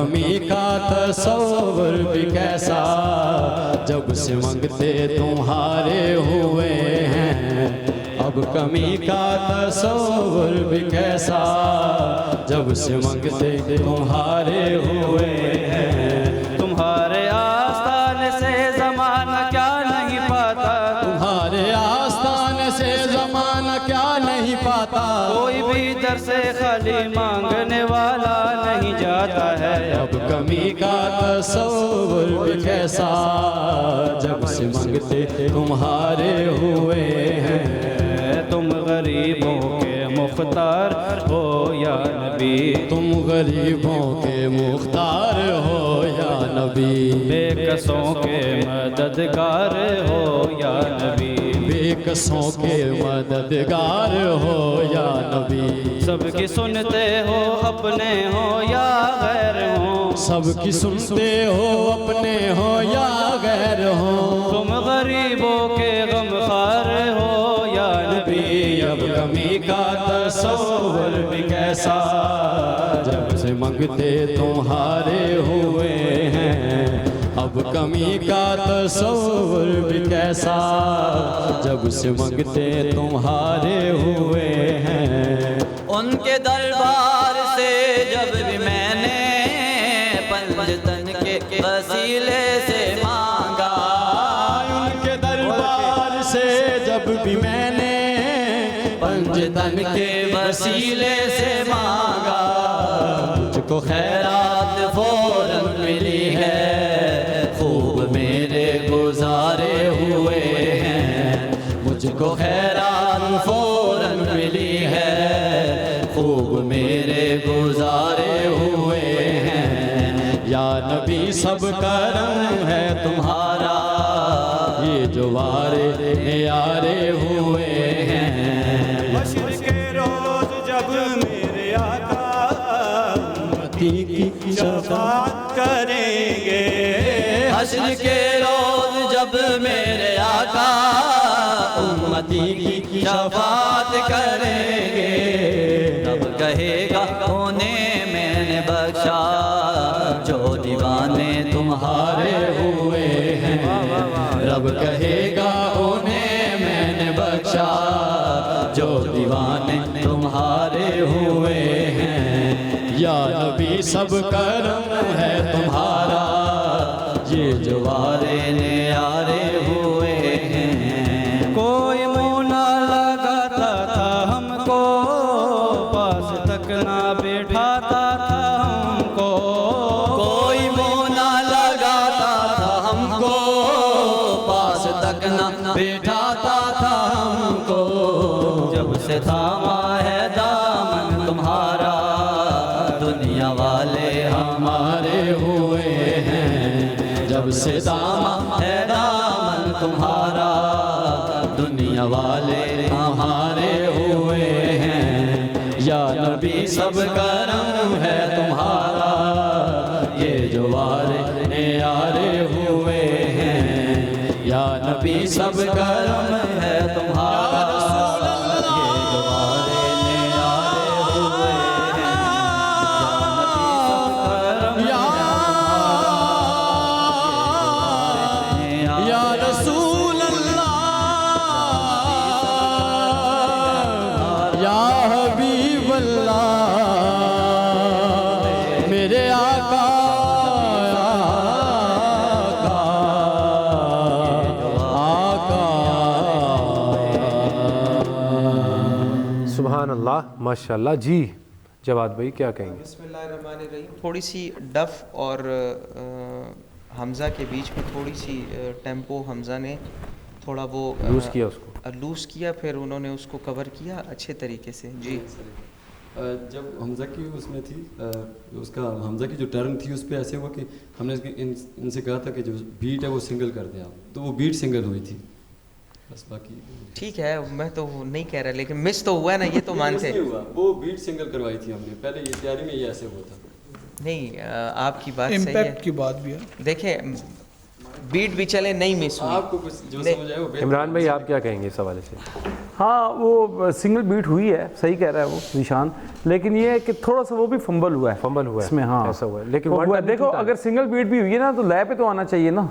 O: कमी का तस्वर भी कैसा, जब से मंगते तुम्हारे हुए हैं। अब कमी का तस्वर भी कैसा, जब से मंगते तुम्हारे हुए हैं।
Q: तुम्हारे आस्थान से ज़माना क्या नहीं पाता,
O: तुम्हारे आस्थान से ज़माना क्या नहीं पाता।
Q: कोई भी दर से खाली मांगने वाला नहीं जाता है।
O: अब कमी का तस्वर भी कैसा, जब से मंगते तुम्हारे हुए हैं।
Q: तुम गरीबों के मुख्तार हो या नबी,
O: तुम गरीबों के मुख्तार हो या नबी।
Q: बेकसों के मददगार हो या नबी,
O: बेकसों के मददगार हो या नबी।
Q: सबकी सुनते हो अपने हो या गैर हो,
O: सबकी सुनते हो अपने हो या गैर हो।
Q: तुम गरीबों के गमखार हो या नबी।
O: अब कमी का तस्वर भी कैसा, जब से मंगते तुम्हारे हुए हैं। अब कमी का तस्वर भी कैसा, जब से मंगते तुम्हारे हुए हैं।
N: उनके दरबार से जब भी मैंने पंजतन के वसीले से मांगा,
O: उनके दरबार से जब भी मैंने पंजतन के वसीले से मांगा। मुझको खैरात फौरन मिली है, खूब मेरे गुजारे हुए हैं। मुझको खैरात फौरन मिली है, खूब मेरे गुजारे हुए हैं। या नबी सब करम है तुम्हारा, ये जो वारे न्यारे हुए हैं।
R: हश्र के रोज जब मेरे आका उम्मती की शफाअत करेंगे।
N: हश्र के रोज जब मेरे आका उम्मती की शफाअत करेंगे। तब कहेगा उन्हें मैंने बख्शा, जो दीवाने तुम्हारे हुए हैं। रब कहेगा उन्हें मैंने बख्शा, जो दीवाने तुम्हारे हुए हैं।
O: या नबी सब करम है तुम्हारा, ये जो वारे न्यारे हुए हैं।
Q: कोई मुँह ना लगाता था हमको, पास तक ना बैठाता था हमको।
N: कोई मुँह ना लगाता था हमको, पास तक ना बैठाता था हमको। जब से थामा है दामन तुम्हारा, दुनिया वाले हमारे हुए हैं। जब से दामन है दामन तुम्हारा, दुनिया वाले हमारे हुए हैं। या नबी सब करम है तुम्हारा, ये जो वारे न्यारे हुए हैं। या नबी सब करम है तुम्हारा, ये जो वारे न्यारे हुए हैं।
O: या रसूल अल्लाह, या हबीब अल्लाह, मेरे आका
A: सुभान अल्लाह माशाल्लाह। जी जवाद भाई क्या कहेंगे?
G: बिस्मिल्लाहिर्रहमानिर्रहीम। थोड़ी सी डफ और हमज़ा के बीच में थोड़ी सी टेम्पो हमज़ा ने थोड़ा वो
A: लूज़ किया, उसको
G: लूज़ किया, फिर उन्होंने उसको कवर किया अच्छे तरीके से। जी
L: जब हमज़ा की उसमें थी, उसका हमज़ा की जो टर्न थी उस पर ऐसे हुआ कि हमने इनसे कहा था कि जो बीट है वो सिंगल कर दें आप, तो वो बीट सिंगल हुई थी बस। बाकी
G: ठीक है, मैं तो नहीं कह रहा, लेकिन मिस तो हुआ ना, ये तो मानते हैं।
L: वो बीट सिंगल करवाई थी हमने पहले, ये तैयारी में ये ऐसे हुआ था।
G: नहीं आपकी बात सही है,
D: इम्पैक्ट की बात भी है।
G: देखिए बीट भी चले नहीं मिस हुई।
L: आपको कुछ जो समझ आए वो
A: इमरान भाई आप क्या कहेंगे इस हवाले से?
I: हाँ, वो सिंगल बीट हुई है, सही कह रहा है वो ज़ीशान, लेकिन ये है कि थोड़ा सा वो भी फंबल हुआ है।
A: फंबल हुआ है
I: इसमें, हाँ
A: ऐसा हुआ है, लेकिन
I: वो हुआ है।
A: 1
I: देखो अगर सिंगल बीट भी हुई है ना तो लय पे तो आना चाहिए ना,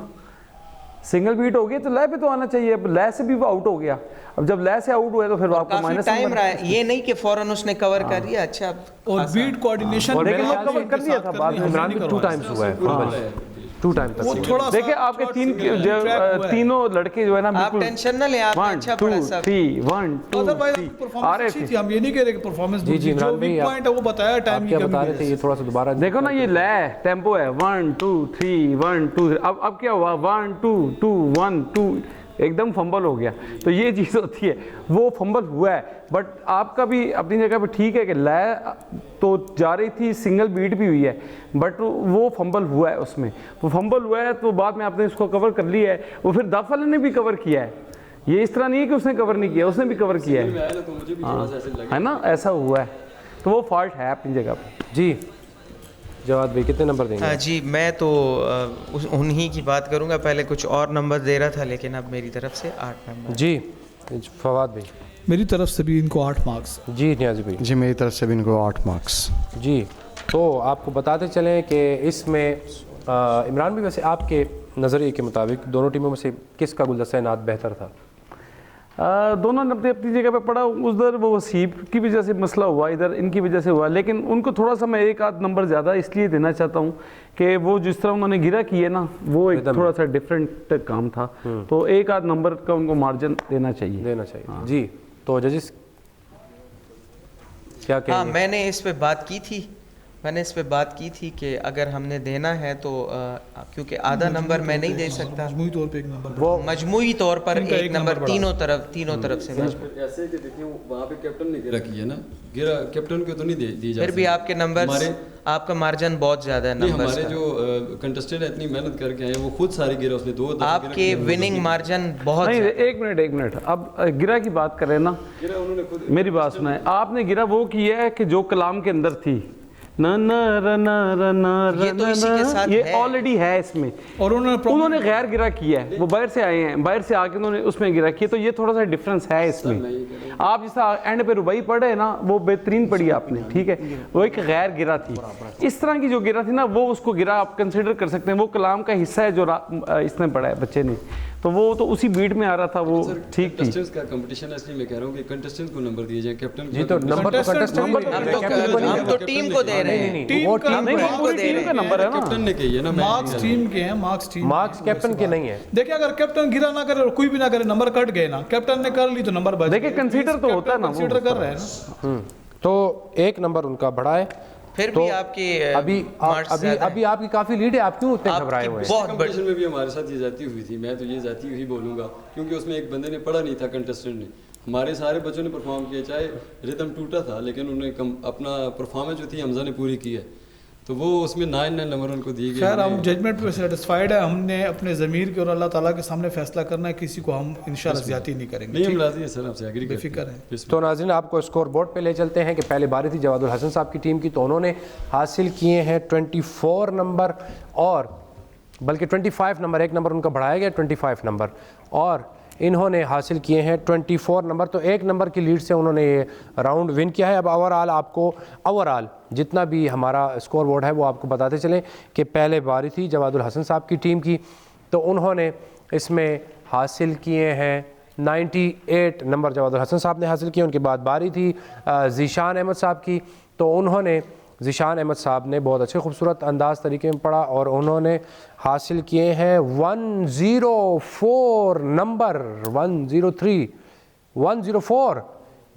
I: सिंगल बीट हो गई तो लय पे तो आना चाहिए। अब लय से भी वो आउट हो गया, अब जब लय से आउट हुआ तो फिर वो आपको माइनस
G: टाइम रहा है, ये नहीं कि फौरन उसने कवर कर लिया। अच्छा,
D: और बीट कोऑर्डिनेशन
I: लेकिन वो कवर कर लिया था बाद में।
A: इमरान भी 2 टाइम्स हुआ है फंबल, 2 टाइम तक।
I: देखिए आपके तीनों लड़के जो है ना,
G: आप टेंशन ना ले, आपने अच्छा पढ़ा सब।
I: 3 1 2 3 आ रहे थे।
D: हम ये नहीं कह रहे कि परफॉर्मेंस
A: जी जी
D: जो वीक पॉइंट है वो बताया, टाइम की
A: क्या बता रहे थे ये थोड़ा सा दोबारा
I: देखो ना, ये लय टेम्पो है 1 2 3 1 2 3। अब क्या हुआ 1 2 2 1 2, एकदम फंबल हो गया। तो ये चीज़ होती है, वो फंबल हुआ है। बट आपका भी अपनी जगह पे ठीक है कि लय तो जा रही थी, सिंगल बीट भी हुई है, बट वो फंबल हुआ है, उसमें वो फंबल हुआ है। तो बाद में आपने इसको कवर कर लिया है, वो फिर दफ वाले ने भी कवर किया है। ये इस तरह नहीं है कि उसने कवर नहीं किया, उसने भी कवर किया है, है ना, ऐसा हुआ है। तो वो फॉल्ट है अपनी जगह पर।
A: जी जवाद भाई कितने नंबर देंगे?
G: जी मैं तो उन्हीं की बात करूंगा, पहले कुछ और नंबर दे रहा था लेकिन अब मेरी तरफ से 8 नंबर।
A: जी फवाद भाई?
D: मेरी तरफ से भी इनको 8 मार्क्स।
A: जी नियाज़ी भाई?
H: जी मेरी तरफ से भी इनको 8 मार्क्स।
A: जी तो आपको बताते चलें कि इसमें इमरान भाई, वैसे आपके नज़रिए के मुताबिक दोनों टीमों में से किसका गुलदस्ता इनात बेहतर था?
I: दोनों ने अपनी जगह पे पढ़ा। उधर वो वसीब की वजह से मसला हुआ, इधर इनकी वजह से हुआ, लेकिन उनको थोड़ा सा मैं 1 आध नंबर ज़्यादा इसलिए देना चाहता हूँ कि वो जिस तरह उन्होंने गिरा की है ना, वो एक थोड़ा सा डिफरेंट काम था। तो 1 आध नंबर का उनको मार्जिन देना चाहिए।
A: हाँ। जी तो जजिस क्या कहेंगे?
G: हाँ, मैंने इस पे बात की थी कि अगर हमने देना है तो क्योंकि आधा नंबर मैं नहीं दे सकता,
D: मजमूई तौर पे 1 नंबर,
G: वो मजमूई तौर पर 1 नंबर तीनों तरफ से।
L: ऐसे कि देखिए वहाँ पे कैप्टन ने गिरा की है ना, गिरा कैप्टन को तो नहीं दी जा।
G: फिर भी आपके नंबर, आपका मार्जिन बहुत ज्यादा है नंबर।
L: हमारे जो कंटेस्टेंट है इतनी मेहनत करके आए, वो खुद सारे गिरा, उसने 2 दफा
G: आपके विनिंग मार्जिन बहुत
I: नहीं। 1 मिनट अब गिरा की बात करें ना,
L: गिरा उन्होंने खुद।
I: मेरी बात सुनाए, आपने गिरा वो किया है कि जो कलाम के अंदर थी ना ना रना रना रना, ये ऑलरेडी है इसमें, और उन्होंने गैर गिरा किया है। वो बाहर से आए हैं, बाहर से आके उन्होंने उसमें गिरा किया, तो ये थोड़ा सा डिफरेंस है इसमें। आप जैसा एंड पे रुबाई पढ़े है ना, वो बेहतरीन पढ़ी आपने, ठीक है, वो एक गैर गिरा थी। इस तरह की जो गिरा थी ना, वो उसको गिरा आप कंसिडर कर सकते हैं, वो कलाम का हिस्सा है जो इसने पढ़ा है बच्चे ने, तो वो तो उसी बीट में आ रहा था, वो ठीक थी।
L: कंटेस्टेंट्स का कंपटीशन है, इसलिए मैं कह रहा हूँ कि कंटेस्टेंट को नंबर दिए जाए, कैप्टन
A: जी तो नंबर तो
G: हम तो टीम को दे रहे हैं,
D: टीम का
I: नंबर है ना,
L: कैप्टन ने कही है ना,
D: मार्क्स टीम के हैं, मार्क्स
A: कैप्टन के नहीं है।
D: देखिए अगर कैप्टन गिरा ना करे और कोई भी ना करे, नंबर कट गए ना, कैप्टन ने कर ली तो नंबर बच।
I: देखिए कंसीडर तो होता है ना,
D: कंसीडर कर रहे हैं ना,
A: तो 1 नंबर उनका बढ़ा है।
G: फिर
A: तो
G: भी आपकी
A: अभी आपकी काफ़ी लीड है, आप क्यों इतने घबराए हुए हैं?
L: कंपटीशन में भी हमारे साथ ये जाती हुई थी, मैं तो ये जाती हुई बोलूँगा, क्योंकि उसमें एक बंदे ने पढ़ा नहीं था, कंटेस्टेंट ने। हमारे सारे बच्चों ने परफॉर्म किया, चाहे रिदम टूटा था, लेकिन उन्होंने अपना परफॉर्मेंस जो थी हमजा ने पूरी की है, तो वो उसमें 9 नंबर उनको दिए गए।
D: खैर हम जजमेंट पे सेटिस्फाइड है, हमने अपने ज़मीर के और अल्लाह ताला के सामने फैसला करना है, किसी को हम इंशाल्लाह ज़्यादती नहीं करेंगे।
L: नहीं, हम राज़ी हैं सर, आपसे एग्री
D: बेफिक्र है।
A: तो नाज़रीन आपको स्कोर बोर्ड पे ले चलते हैं कि पहले बारी थी जवादुल हसन साहब की टीम की, तो उन्होंने हासिल किए हैं 24 नंबर, और बल्कि 25 नंबर, 1 नंबर उनका बढ़ाया गया 25 नंबर, और इन्होंने हासिल किए हैं 24 नंबर। तो 1 नंबर की लीड से उन्होंने ये राउंड विन किया है। अब ओवरऑल जितना भी हमारा स्कोर बोर्ड है वो आपको बताते चलें कि पहले बारी थी जवादुल हसन साहब की टीम की, तो उन्होंने इसमें हासिल किए हैं 98 नंबर जवादुल हसन साहब ने हासिल किए। उनके बाद बारी थी ज़ीशान अहमद साहब की, तो उन्होंने ज़ीशान अहमद साहब ने बहुत अच्छे खूबसूरत अंदाज तरीके में पढ़ा और उन्होंने हासिल किए हैं 104 नंबर, 104,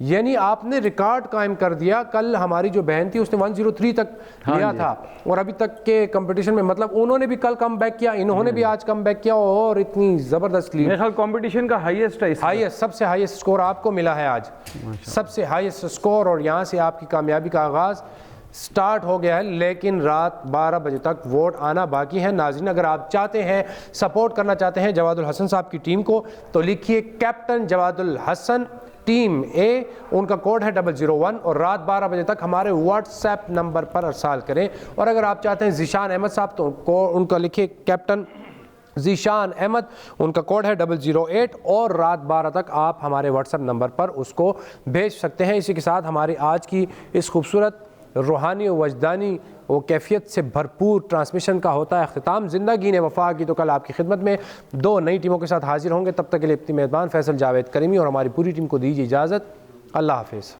A: यानी आपने रिकॉर्ड कायम कर दिया। कल हमारी जो बहन थी उसने 103 तक लिया था, और अभी तक के कंपटीशन में मतलब उन्होंने भी कल कम बैक किया, इन्होंने भी आज कम बैक किया, और इतनी ज़बरदस्त लीड।
I: मेरे ख्याल कंपटीशन का हाईएस्ट है,
A: सबसे हाईएस्ट स्कोर आपको मिला है आज, सबसे हाईएस्ट स्कोर, और यहाँ से आपकी कामयाबी का आगाज़ स्टार्ट हो गया है। लेकिन रात 12 बजे तक वोट आना बाकी है। नाज़रीन अगर आप चाहते हैं, सपोर्ट करना चाहते हैं जवादुल हसन साहब की टीम को, तो लिखिए कैप्टन जवादुल हसन टीम ए, उनका कोड है 001, और रात 12 बजे तक हमारे व्हाट्सएप नंबर पर अरसाल करें। और अगर आप चाहते हैं ज़ीशान अहमद साहब, तो उनका लिखिए कैप्टन ज़ीशान अहमद, उनका कोड है 008 और रात 12 तक आप हमारे व्हाट्सएप नंबर पर उसको भेज सकते हैं। इसी के साथ हमारी आज की इस खूबसूरत रूहानी और वजदानी वो कैफियत से भरपूर ट्रांसमिशन का होता है अख्तिताम। ज़िंदगी ने वफ़ा की तो कल आपकी खिदमत में 2 नई टीमों के साथ हाजिर होंगे। तब तक के लिए अपनी मेज़बान फैसल जावेद करीमी और हमारी पूरी टीम को दीजिए इजाज़त। अल्लाह हाफ़िज़।